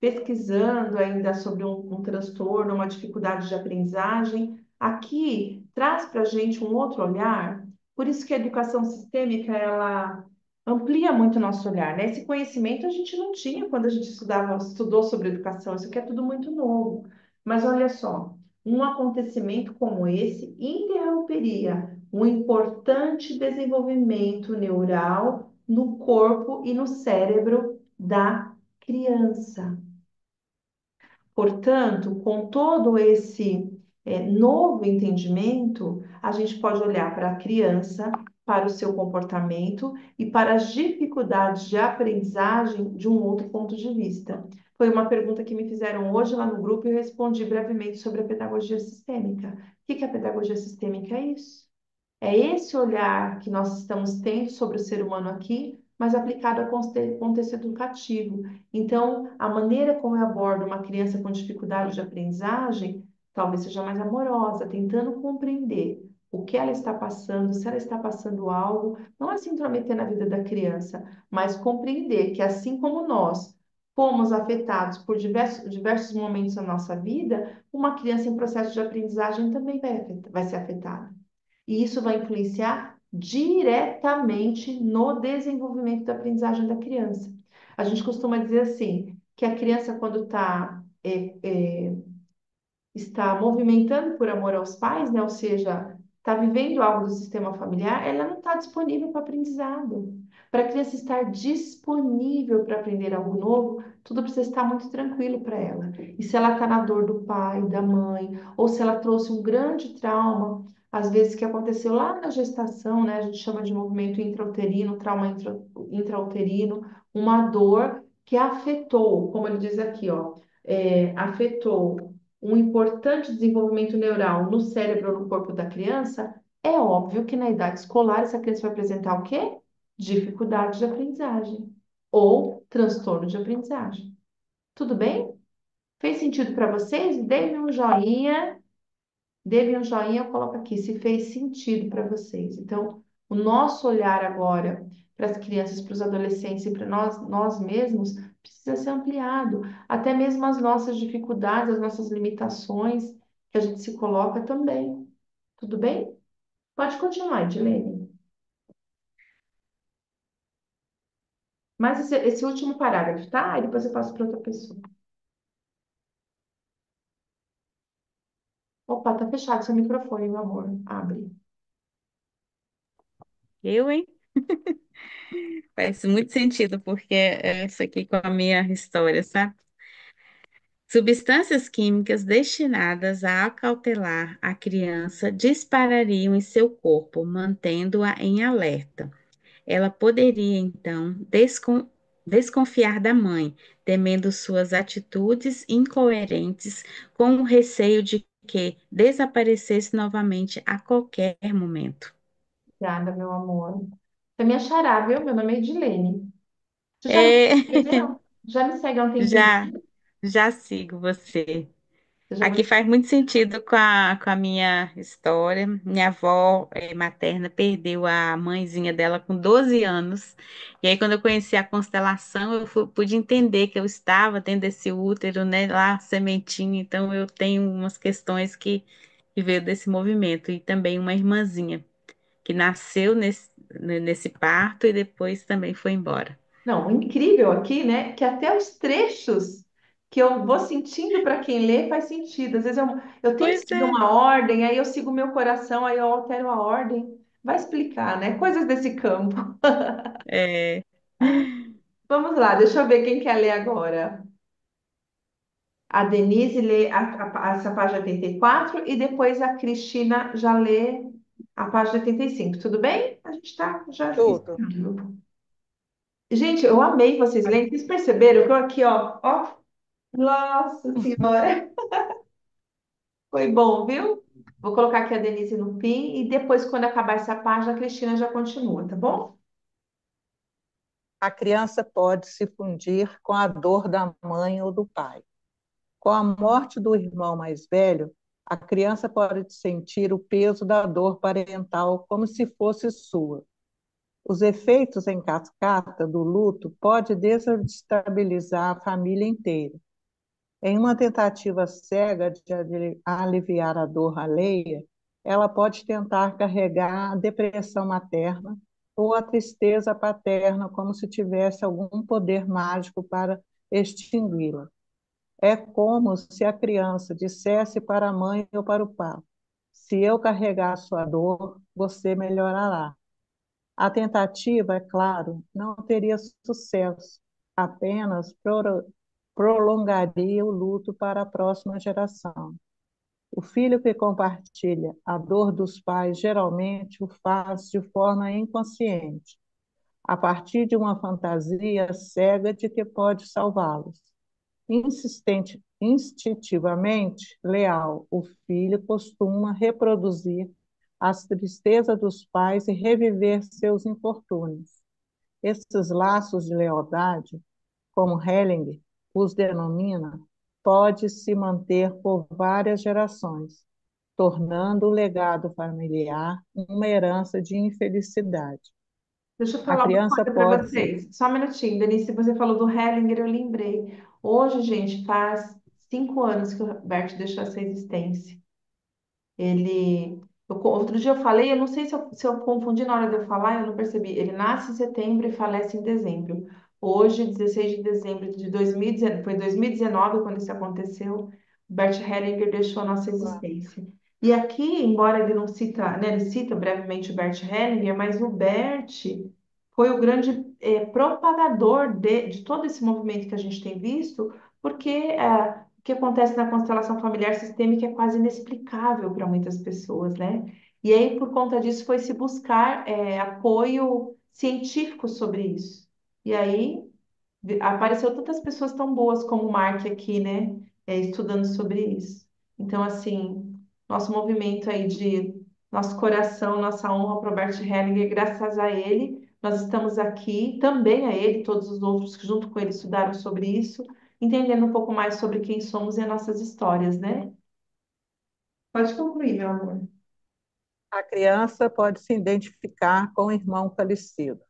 pesquisando ainda sobre um transtorno, uma dificuldade de aprendizagem, aqui traz para a gente um outro olhar. Por isso que a educação sistêmica ela amplia muito o nosso olhar, né? Esse conhecimento a gente não tinha quando a gente estudou sobre educação. Isso aqui é tudo muito novo. Mas olha só, um acontecimento como esse interromperia um importante desenvolvimento neural no corpo e no cérebro da criança. Portanto, com todo esse novo entendimento, a gente pode olhar para a criança, para o seu comportamento e para as dificuldades de aprendizagem de um outro ponto de vista. Foi uma pergunta que me fizeram hoje lá no grupo e eu respondi brevemente sobre a pedagogia sistêmica. O que é a pedagogia sistêmica? É isso. É esse olhar que nós estamos tendo sobre o ser humano aqui, mas aplicado ao contexto educativo. Então, a maneira como eu abordo uma criança com dificuldade de aprendizagem talvez seja mais amorosa, tentando compreender o que ela está passando, se ela está passando algo, não é se intrometer na vida da criança, mas compreender que assim como nós fomos afetados por diversos momentos da nossa vida, uma criança em processo de aprendizagem também vai ser afetada. E isso vai influenciar diretamente no desenvolvimento da aprendizagem da criança. A gente costuma dizer assim, que a criança, quando está movimentando por amor aos pais, né? Ou seja, está vivendo algo do sistema familiar, ela não está disponível para aprendizado. Para a criança estar disponível para aprender algo novo, tudo precisa estar muito tranquilo para ela. E se ela está na dor do pai, da mãe, ou se ela trouxe um grande trauma, às vezes que aconteceu lá na gestação, né? A gente chama de movimento intrauterino, trauma intrauterino, uma dor que afetou, como ele diz aqui, ó, afetou um importante desenvolvimento neural no cérebro ou no corpo da criança, é óbvio que na idade escolar essa criança vai apresentar o quê? Dificuldade de aprendizagem ou transtorno de aprendizagem. Tudo bem? Fez sentido para vocês? Dê-me um joinha, eu coloco aqui se fez sentido para vocês. Então, o nosso olhar agora para as crianças, para os adolescentes e para nós mesmos precisa ser ampliado. Até mesmo as nossas dificuldades, as nossas limitações que a gente se coloca também. Tudo bem? Pode continuar, Edilene. Mas esse último parágrafo, tá? Aí depois eu passo para outra pessoa. Opa, tá fechado seu microfone, meu amor. Abre. Eu, hein? Faz muito sentido, porque é isso aqui com a minha história, sabe? Substâncias químicas destinadas a acautelar a criança disparariam em seu corpo, mantendo-a em alerta. Ela poderia, então, desconfiar da mãe, temendo suas atitudes incoerentes, com o receio de que desaparecesse novamente a qualquer momento. Obrigada, meu amor. Você me achará, viu? Meu nome é Edilene. Você já me É, segue, não? Já me segue há um tempinho? já, já sigo você. Você já Aqui me... faz muito sentido com a minha história. Minha avó materna perdeu a mãezinha dela com 12 anos. E aí, quando eu conheci a constelação, pude entender que eu estava tendo esse útero, né, lá, sementinha. Então, eu tenho umas questões que veio desse movimento. E também uma irmãzinha que nasceu nesse parto e depois também foi embora. Não, o incrível aqui, né? Que até os trechos que eu vou sentindo para quem lê faz sentido. Às vezes eu tento Pois seguir é. uma ordem, aí eu sigo o meu coração, aí eu altero a ordem. Vai explicar, né? Coisas desse campo. É, Vamos lá, deixa eu ver quem quer ler agora. A Denise lê essa página 84 e depois a Cristina já lê a página 85. Tudo bem? A gente está já Tudo. explicando. Gente, eu amei vocês lendo. Vocês perceberam que eu aqui, ó, nossa senhora, foi bom, viu? Vou colocar aqui a Denise no fim e depois, quando acabar essa página, a Cristina já continua, tá bom? A criança pode se fundir com a dor da mãe ou do pai. Com a morte do irmão mais velho, a criança pode sentir o peso da dor parental como se fosse sua. Os efeitos em cascata do luto podem desestabilizar a família inteira. Em uma tentativa cega de aliviar a dor alheia, ela pode tentar carregar a depressão materna ou a tristeza paterna como se tivesse algum poder mágico para extingui-la. É como se a criança dissesse para a mãe ou para o pai: Se eu carregar sua dor, você melhorará. A tentativa, é claro, não teria sucesso, apenas prolongaria o luto para a próxima geração. O filho que compartilha a dor dos pais geralmente o faz de forma inconsciente, a partir de uma fantasia cega de que pode salvá-los. Instintivamente leal, o filho costuma reproduzir as tristezas dos pais e reviver seus infortúnios. Esses laços de lealdade, como Hellinger os denomina, pode se manter por várias gerações, tornando o legado familiar uma herança de infelicidade. Deixa eu A falar uma criança coisa para pode se vocês. Só um minutinho, Denise, você falou do Hellinger, eu lembrei. Hoje, gente, faz 5 anos que o Bert deixou essa existência. Ele. Outro dia eu falei, eu não sei se eu confundi na hora de eu falar, eu não percebi. Ele nasce em setembro e falece em dezembro. Hoje, 16 de dezembro de 2019, foi 2019 quando isso aconteceu, o Bert Hellinger deixou a nossa existência. E aqui, embora ele não cita, né, ele cita brevemente o Bert Hellinger, mas o Bert foi o grande propagador de todo esse movimento que a gente tem visto, porque o que acontece na constelação familiar sistêmica é quase inexplicável para muitas pessoas, né? E aí, por conta disso, foi se buscar apoio científico sobre isso. E aí, apareceu tantas pessoas tão boas como o Mark aqui, né? Estudando sobre isso. Então, assim, nosso movimento aí de nosso coração, nossa honra para o Bert Hellinger, graças a ele, nós estamos aqui, também a ele, todos os outros que junto com ele estudaram sobre isso, entendendo um pouco mais sobre quem somos e as nossas histórias, né? Pode concluir, meu amor. A criança pode se identificar com o irmão falecido.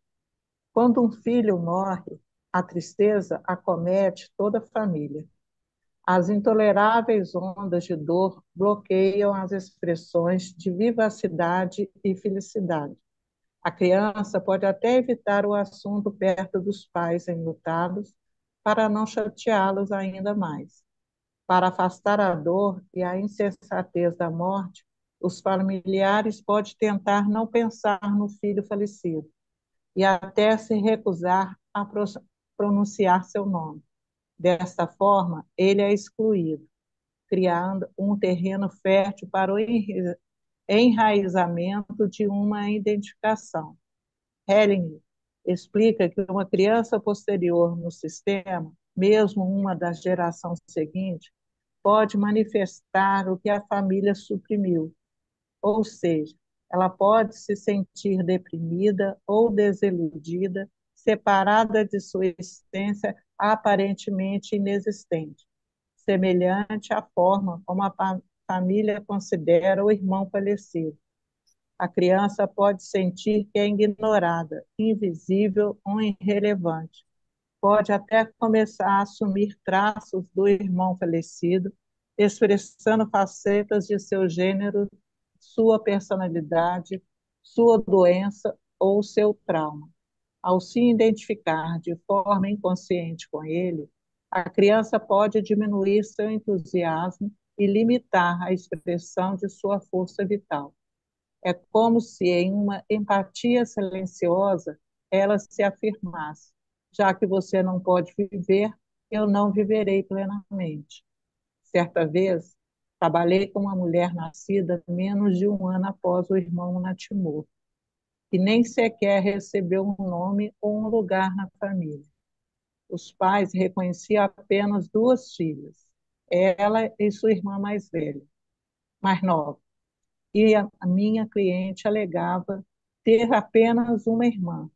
Quando um filho morre, a tristeza acomete toda a família. As intoleráveis ondas de dor bloqueiam as expressões de vivacidade e felicidade. A criança pode até evitar o assunto perto dos pais enlutados para não chateá-los ainda mais. Para afastar a dor e a insensatez da morte, os familiares podem tentar não pensar no filho falecido e até se recusar a pronunciar seu nome. Desta forma, ele é excluído, criando um terreno fértil para o enraizamento de uma identificação. Helling explica que uma criança posterior no sistema, mesmo uma da geração seguinte, pode manifestar o que a família suprimiu, ou seja, ela pode se sentir deprimida ou desiludida, separada de sua existência aparentemente inexistente, semelhante à forma como a família considera o irmão falecido. A criança pode sentir que é ignorada, invisível ou irrelevante. Pode até começar a assumir traços do irmão falecido, expressando facetas de seu gênero, sua personalidade, sua doença ou seu trauma. Ao se identificar de forma inconsciente com ele, a criança pode diminuir seu entusiasmo e limitar a expressão de sua força vital. É como se, em uma empatia silenciosa, ela se afirmasse: já que você não pode viver, eu não viverei plenamente. Certa vez, trabalhei com uma mulher nascida menos de um ano após o irmão Natimor, que nem sequer recebeu um nome ou um lugar na família. Os pais reconheciam apenas duas filhas, ela e sua irmã mais nova. E a minha cliente alegava ter apenas uma irmã,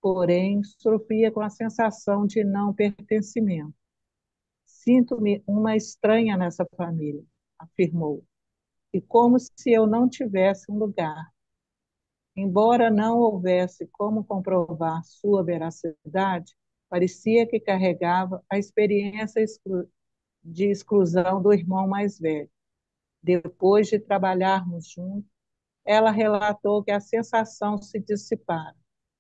porém sofria com a sensação de não pertencimento. Sinto-me uma estranha nessa família, afirmou, e como se eu não tivesse um lugar. Embora não houvesse como comprovar sua veracidade, parecia que carregava a experiência de exclusão do irmão mais velho. Depois de trabalharmos juntos, ela relatou que a sensação se dissipara.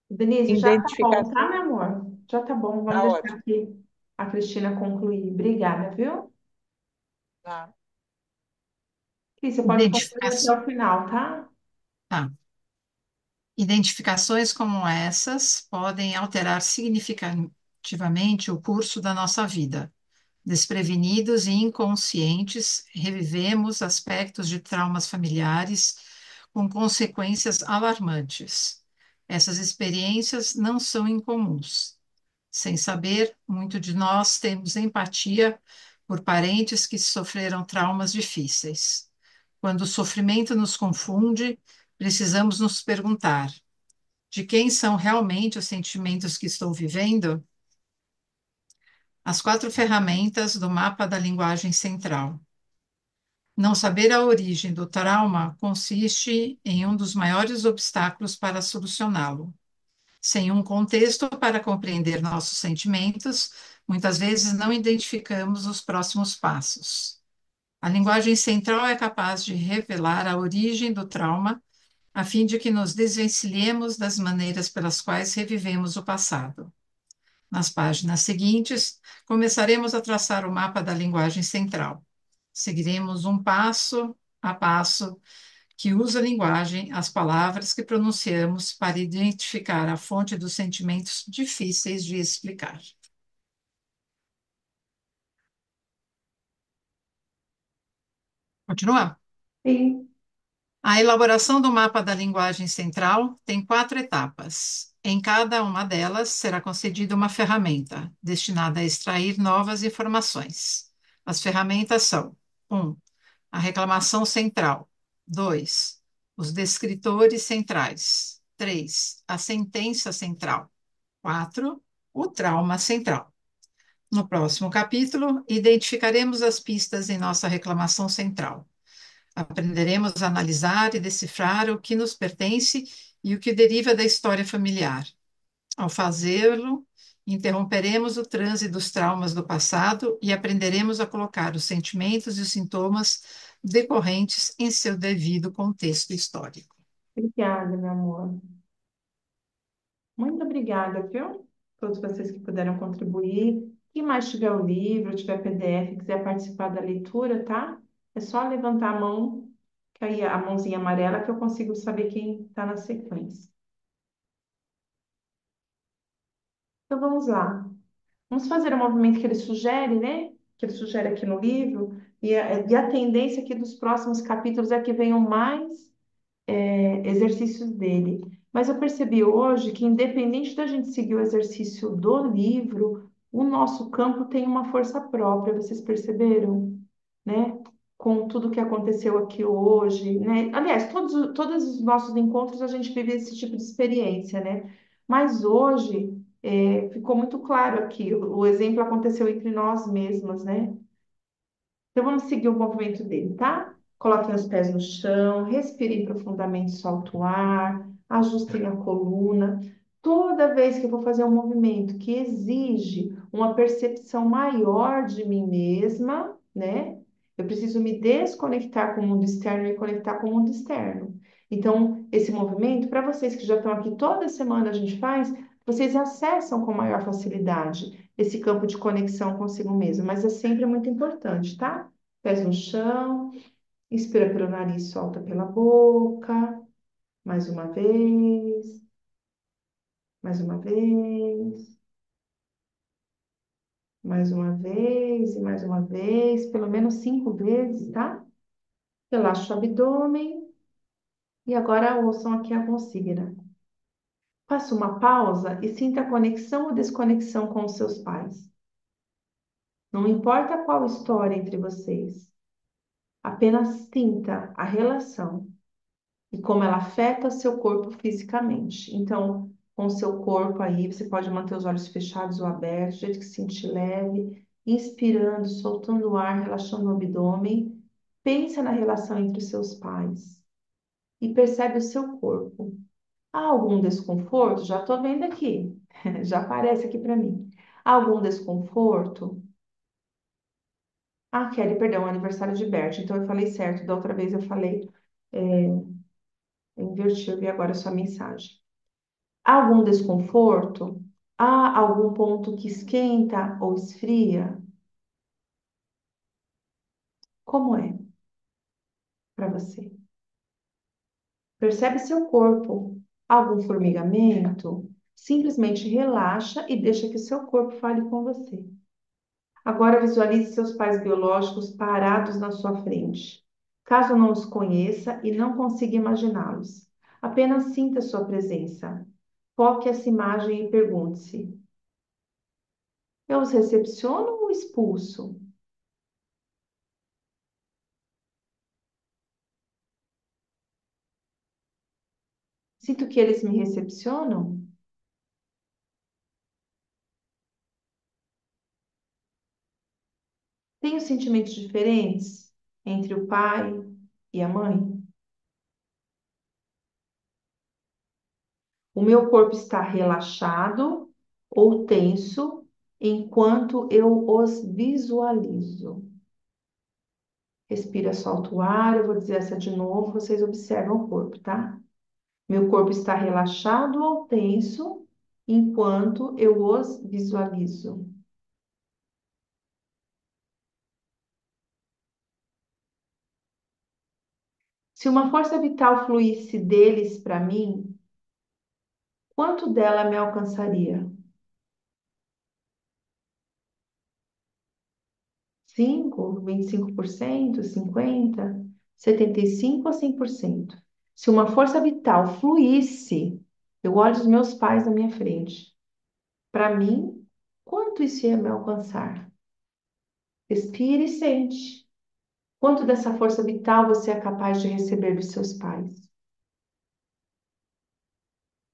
Denise, já tá bom, tá, Identificação meu amor? Já tá bom. Vamos está deixar ótimo. aqui a Cristina concluir. Obrigada, viu? Tá. E você pode concluir até Identificação, o final, tá? tá. Identificações como essas podem alterar significativamente o curso da nossa vida. Desprevenidos e inconscientes, revivemos aspectos de traumas familiares com consequências alarmantes. Essas experiências não são incomuns. Sem saber, muito de nós temos empatia por parentes que sofreram traumas difíceis. Quando o sofrimento nos confunde, precisamos nos perguntar: de quem são realmente os sentimentos que estou vivendo? As 4 ferramentas do mapa da linguagem central. Não saber a origem do trauma consiste em um dos maiores obstáculos para solucioná-lo. Sem um contexto para compreender nossos sentimentos, muitas vezes não identificamos os próximos passos. A linguagem central é capaz de revelar a origem do trauma, a fim de que nos desvencilhemos das maneiras pelas quais revivemos o passado. Nas páginas seguintes, começaremos a traçar o mapa da linguagem central. Seguiremos um passo a passo que usa a linguagem, as palavras que pronunciamos para identificar a fonte dos sentimentos difíceis de explicar. Continua? Sim. A elaboração do mapa da linguagem central tem 4 etapas. Em cada uma delas será concedida uma ferramenta destinada a extrair novas informações. As ferramentas são: 1. A reclamação central. 2. Os descritores centrais. 3. A sentença central. 4. O trauma central. No próximo capítulo, identificaremos as pistas em nossa reclamação central. Aprenderemos a analisar e decifrar o que nos pertence e o que deriva da história familiar. Ao fazê-lo, interromperemos o transe dos traumas do passado e aprenderemos a colocar os sentimentos e os sintomas decorrentes em seu devido contexto histórico. Obrigada, meu amor. Muito obrigada, viu? Todos vocês que puderam contribuir. Quem mais tiver o livro, tiver PDF, quiser participar da leitura, tá? É só levantar a mão, que aí a mãozinha amarela, que eu consigo saber quem está na sequência. Então vamos lá. Vamos fazer o movimento que ele sugere, né? Que ele sugere aqui no livro. E a tendência aqui dos próximos capítulos é que venham mais exercícios dele. Mas eu percebi hoje que, independente da gente seguir o exercício do livro, o nosso campo tem uma força própria, vocês perceberam? Né? Com tudo que aconteceu aqui hoje, né? Aliás, todos os nossos encontros a gente vive esse tipo de experiência, né? Mas hoje ficou muito claro aqui, o exemplo aconteceu entre nós mesmos, né? Então vamos seguir o movimento dele, tá? Coloquem os pés no chão, respirem profundamente, solta o ar, ajustem a coluna. Toda vez que eu vou fazer um movimento que exige uma percepção maior de mim mesma, né? Eu preciso me desconectar com o mundo externo e me conectar com o mundo externo. Então, esse movimento, para vocês que já estão aqui toda semana a gente faz, vocês acessam com maior facilidade esse campo de conexão consigo mesmo, mas é sempre muito importante, tá? Pés no chão, inspira pelo nariz, solta pela boca, mais uma vez, mais uma vez, mais uma vez e mais uma vez, pelo menos 5 vezes, tá? Relaxa o abdômen e agora ouçam aqui a consigna. Faça uma pausa e sinta a conexão ou desconexão com os seus pais. Não importa qual história entre vocês, apenas sinta a relação e como ela afeta seu corpo fisicamente. Então, com o seu corpo aí, você pode manter os olhos fechados ou abertos, do jeito que se sentir leve, inspirando, soltando o ar, relaxando o abdômen. Pensa na relação entre os seus pais e percebe o seu corpo. Há algum desconforto? Já estou vendo aqui, já aparece aqui para mim. Há algum desconforto? Ah, Kelly, perdão, aniversário de Bert. Então eu falei certo. Da outra vez eu falei, inverti, eu vi agora a sua mensagem. Há algum desconforto? Há algum ponto que esquenta ou esfria? Como é? para você. Percebe seu corpo? Algum formigamento? Simplesmente relaxa e deixa que seu corpo fale com você. Agora visualize seus pais biológicos parados na sua frente. Caso não os conheça e não consiga imaginá-los, apenas sinta sua presença. Foque essa imagem e pergunte-se: eu os recepciono ou expulso? Sinto que eles me recepcionam? Tenho sentimentos diferentes entre o pai e a mãe? O meu corpo está relaxado ou tenso enquanto eu os visualizo? Respira, solta o ar. Eu vou dizer essa de novo, vocês observam o corpo, tá? Meu corpo está relaxado ou tenso enquanto eu os visualizo? Se uma força vital fluísse deles para mim, quanto dela me alcançaria? 5, 25%, 50%, 75% ou 100%? Se uma força vital fluísse, eu olho os meus pais na minha frente. Para mim, quanto isso ia me alcançar? Respire e sente. Quanto dessa força vital você é capaz de receber dos seus pais?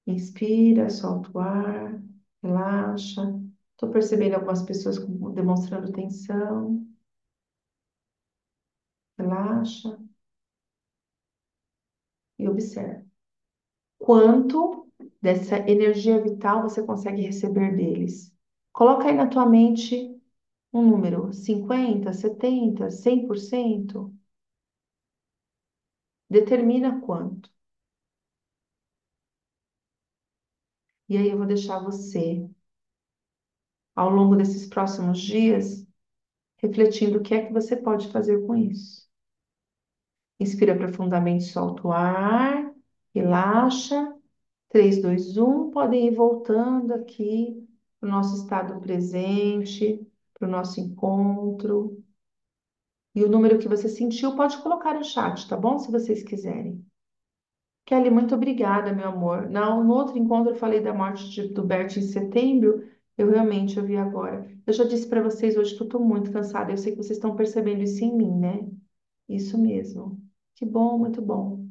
Inspira, solta o ar, relaxa. Estou percebendo algumas pessoas demonstrando tensão. Relaxa e observa. Quanto dessa energia vital você consegue receber deles? Coloca aí na tua mente um número: 50, 70, 100%. Determina quanto. E aí eu vou deixar você, ao longo desses próximos dias, refletindo o que é que você pode fazer com isso. Inspira profundamente, solta o ar, relaxa. 3, 2, 1. Podem ir voltando aqui para o nosso estado presente, para o nosso encontro. E o número que você sentiu pode colocar no chat, tá bom? Se vocês quiserem. Kelly, muito obrigada, meu amor. No outro encontro eu falei da morte do Bert em setembro. Eu realmente ouvi agora. Eu já disse para vocês hoje que eu estou muito cansada. Eu sei que vocês estão percebendo isso em mim, né? Isso mesmo. Que bom, muito bom.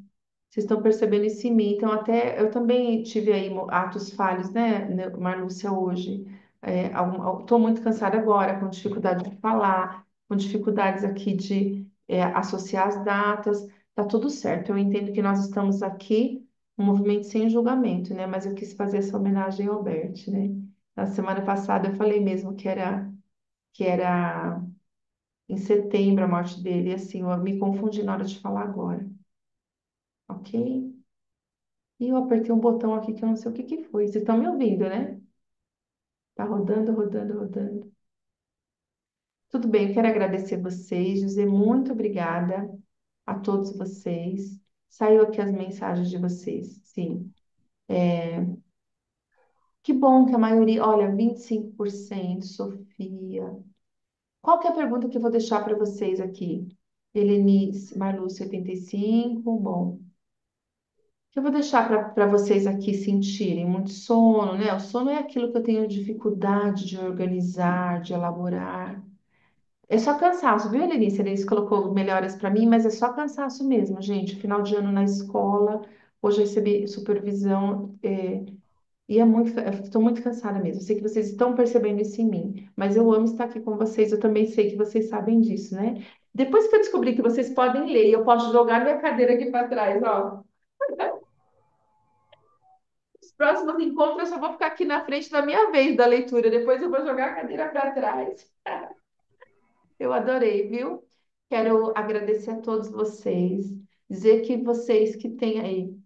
Vocês estão percebendo isso em mim. Então, até eu também tive aí atos falhos, né, Marlúcia, hoje. Estou muito cansada agora, com dificuldade de falar, com dificuldades aqui de associar as datas. Tá tudo certo. Eu entendo que nós estamos aqui, um movimento sem julgamento, né? Mas eu quis fazer essa homenagem ao Bert, né? Na semana passada eu falei mesmo que era em setembro a morte dele, e assim, eu me confundi na hora de falar agora, ok? E eu apertei um botão aqui que eu não sei o que que foi. Vocês estão me ouvindo, né? Tá rodando, rodando, rodando. Tudo bem, eu quero agradecer vocês, dizer muito obrigada a todos vocês. Saiu aqui as mensagens de vocês, sim. Que bom que a maioria, olha, 25%, Sofia. Qual que é a pergunta que eu vou deixar para vocês aqui? Helenice, Marlúcia, 85, bom. Que eu vou deixar para vocês aqui sentirem muito sono, né? O sono é aquilo que eu tenho dificuldade de organizar, de elaborar. É só cansaço, viu, Lenice? Eles colocou melhoras para mim, mas é só cansaço mesmo, gente. Final de ano na escola, hoje eu recebi supervisão, e é muito, estou muito cansada mesmo. Eu sei que vocês estão percebendo isso em mim, mas eu amo estar aqui com vocês. Eu também sei que vocês sabem disso, né? Depois que eu descobri que vocês podem ler, eu posso jogar minha cadeira aqui para trás, ó. Os próximos encontros eu só vou ficar aqui na frente da minha vez da leitura. Depois eu vou jogar a cadeira para trás. Eu adorei, viu? Quero agradecer a todos vocês, dizer que vocês que têm aí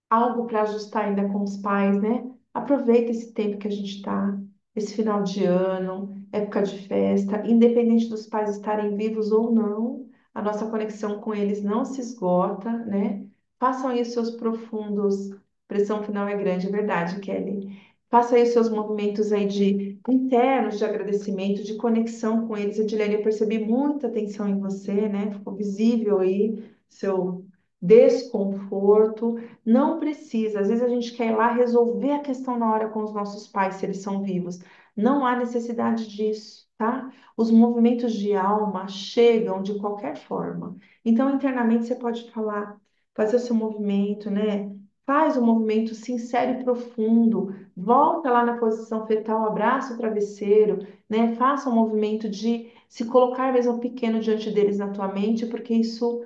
algo para ajustar ainda com os pais, né? Aproveita esse tempo que a gente está, esse final de ano, época de festa, independente dos pais estarem vivos ou não, a nossa conexão com eles não se esgota, né? Façam aí os seus profundos, pressão final é grande, é verdade, Kelly. Faça aí os seus movimentos aí de internos de agradecimento, de conexão com eles. Edilene, eu percebi muita atenção em você, né? Ficou visível aí seu desconforto. Não precisa, às vezes a gente quer ir lá resolver a questão na hora com os nossos pais, se eles são vivos. Não há necessidade disso, tá? Os movimentos de alma chegam de qualquer forma. Então, internamente, você pode falar, fazer o seu movimento, né? Faz um movimento sincero e profundo. Volta lá na posição fetal, abraça o travesseiro, né? Faça um movimento de se colocar mesmo pequeno diante deles na tua mente, porque isso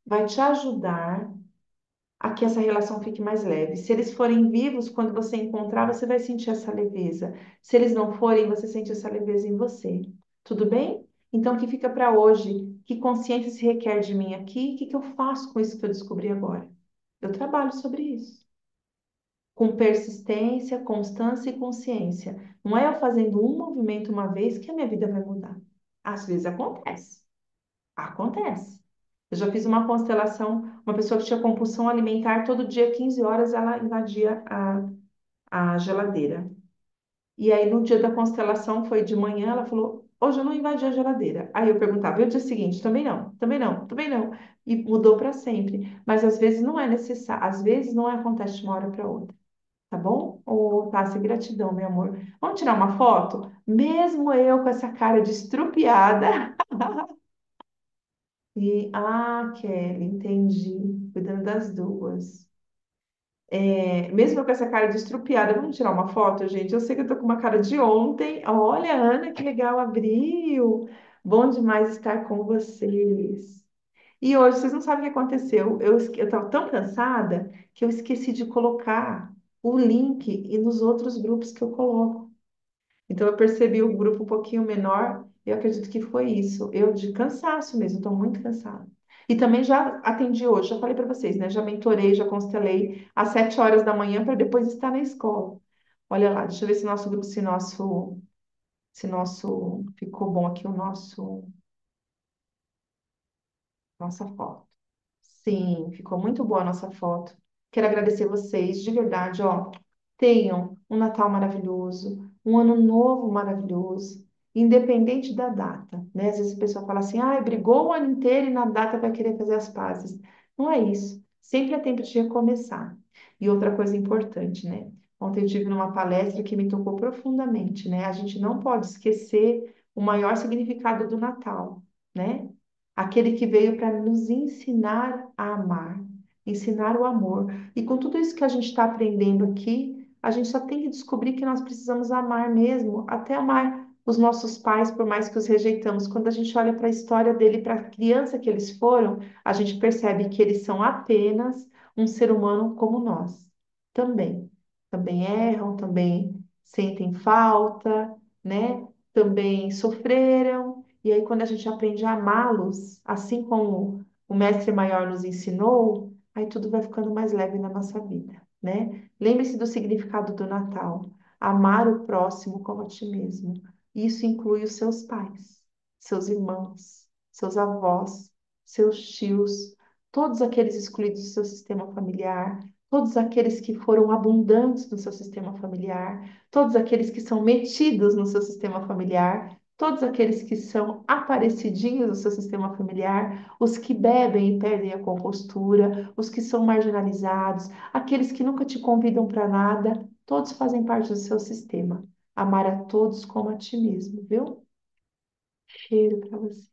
vai te ajudar a que essa relação fique mais leve. Se eles forem vivos, quando você encontrar, você vai sentir essa leveza. Se eles não forem, você sente essa leveza em você. Tudo bem? Então, o que fica para hoje? Que consciência se requer de mim aqui? O que que eu faço com isso que eu descobri agora? Eu trabalho sobre isso. Com persistência, constância e consciência. Não é eu fazendo um movimento uma vez que a minha vida vai mudar. Às vezes acontece. Acontece. Eu já fiz uma constelação, uma pessoa que tinha compulsão alimentar, todo dia, 15 horas, ela invadia a geladeira. E aí, no dia da constelação, foi de manhã, ela falou, hoje eu não invadi a geladeira. Aí eu perguntava, e o dia seguinte? Também não, também não, também não. E mudou para sempre. Mas às vezes não é necessário, às vezes não acontece de uma hora para outra. Tá bom? Ô, Tássia, gratidão, meu amor. Vamos tirar uma foto? Mesmo eu com essa cara de estrupiada. Kelly, entendi. Cuidando das duas. Mesmo eu com essa cara de estrupiada, vamos tirar uma foto, gente? Eu sei que eu tô com uma cara de ontem. Olha, Ana, que legal, abriu. Bom demais estar com vocês. E hoje, vocês não sabem o que aconteceu. Eu estava tão cansada que eu esqueci de colocar o link e nos outros grupos que eu coloco. Então, eu percebi o grupo um pouquinho menor, e eu acredito que foi isso. Eu de cansaço mesmo, estou muito cansada. E também já atendi hoje, já falei para vocês, né? Já mentorei, já constelei às 7 horas da manhã para depois estar na escola. Olha lá, deixa eu ver se nosso grupo, se nosso ficou bom aqui o nossa foto. Sim, ficou muito boa a nossa foto. Quero agradecer vocês, de verdade, ó. Tenham um Natal maravilhoso, um ano novo maravilhoso, independente da data, né? Às vezes a pessoa fala assim, ah, brigou o ano inteiro e na data vai querer fazer as pazes. Não é isso. Sempre é tempo de recomeçar. E outra coisa importante, né? Ontem eu tive numa palestra que me tocou profundamente, né? A gente não pode esquecer o maior significado do Natal, né? Aquele que veio para nos ensinar a amar, ensinar o amor. E com tudo isso que a gente está aprendendo aqui, a gente só tem que descobrir que nós precisamos amar mesmo, até amar os nossos pais, por mais que os rejeitamos. Quando a gente olha para a história dele, para a criança que eles foram, a gente percebe que eles são apenas um ser humano como nós. Também. Também erram, também sentem falta, né? Também sofreram. E aí, quando a gente aprende a amá-los, assim como o Mestre Maior nos ensinou, aí tudo vai ficando mais leve na nossa vida, né? Lembre-se do significado do Natal. Amar o próximo como a ti mesmo. Isso inclui os seus pais, seus irmãos, seus avós, seus tios, todos aqueles excluídos do seu sistema familiar, todos aqueles que foram abundantes no seu sistema familiar, todos aqueles que são metidos no seu sistema familiar, todos aqueles que são aparecidinhos no seu sistema familiar, os que bebem e perdem a compostura, os que são marginalizados, aqueles que nunca te convidam para nada, todos fazem parte do seu sistema. Amar a todos como a ti mesmo, viu? Cheiro para você.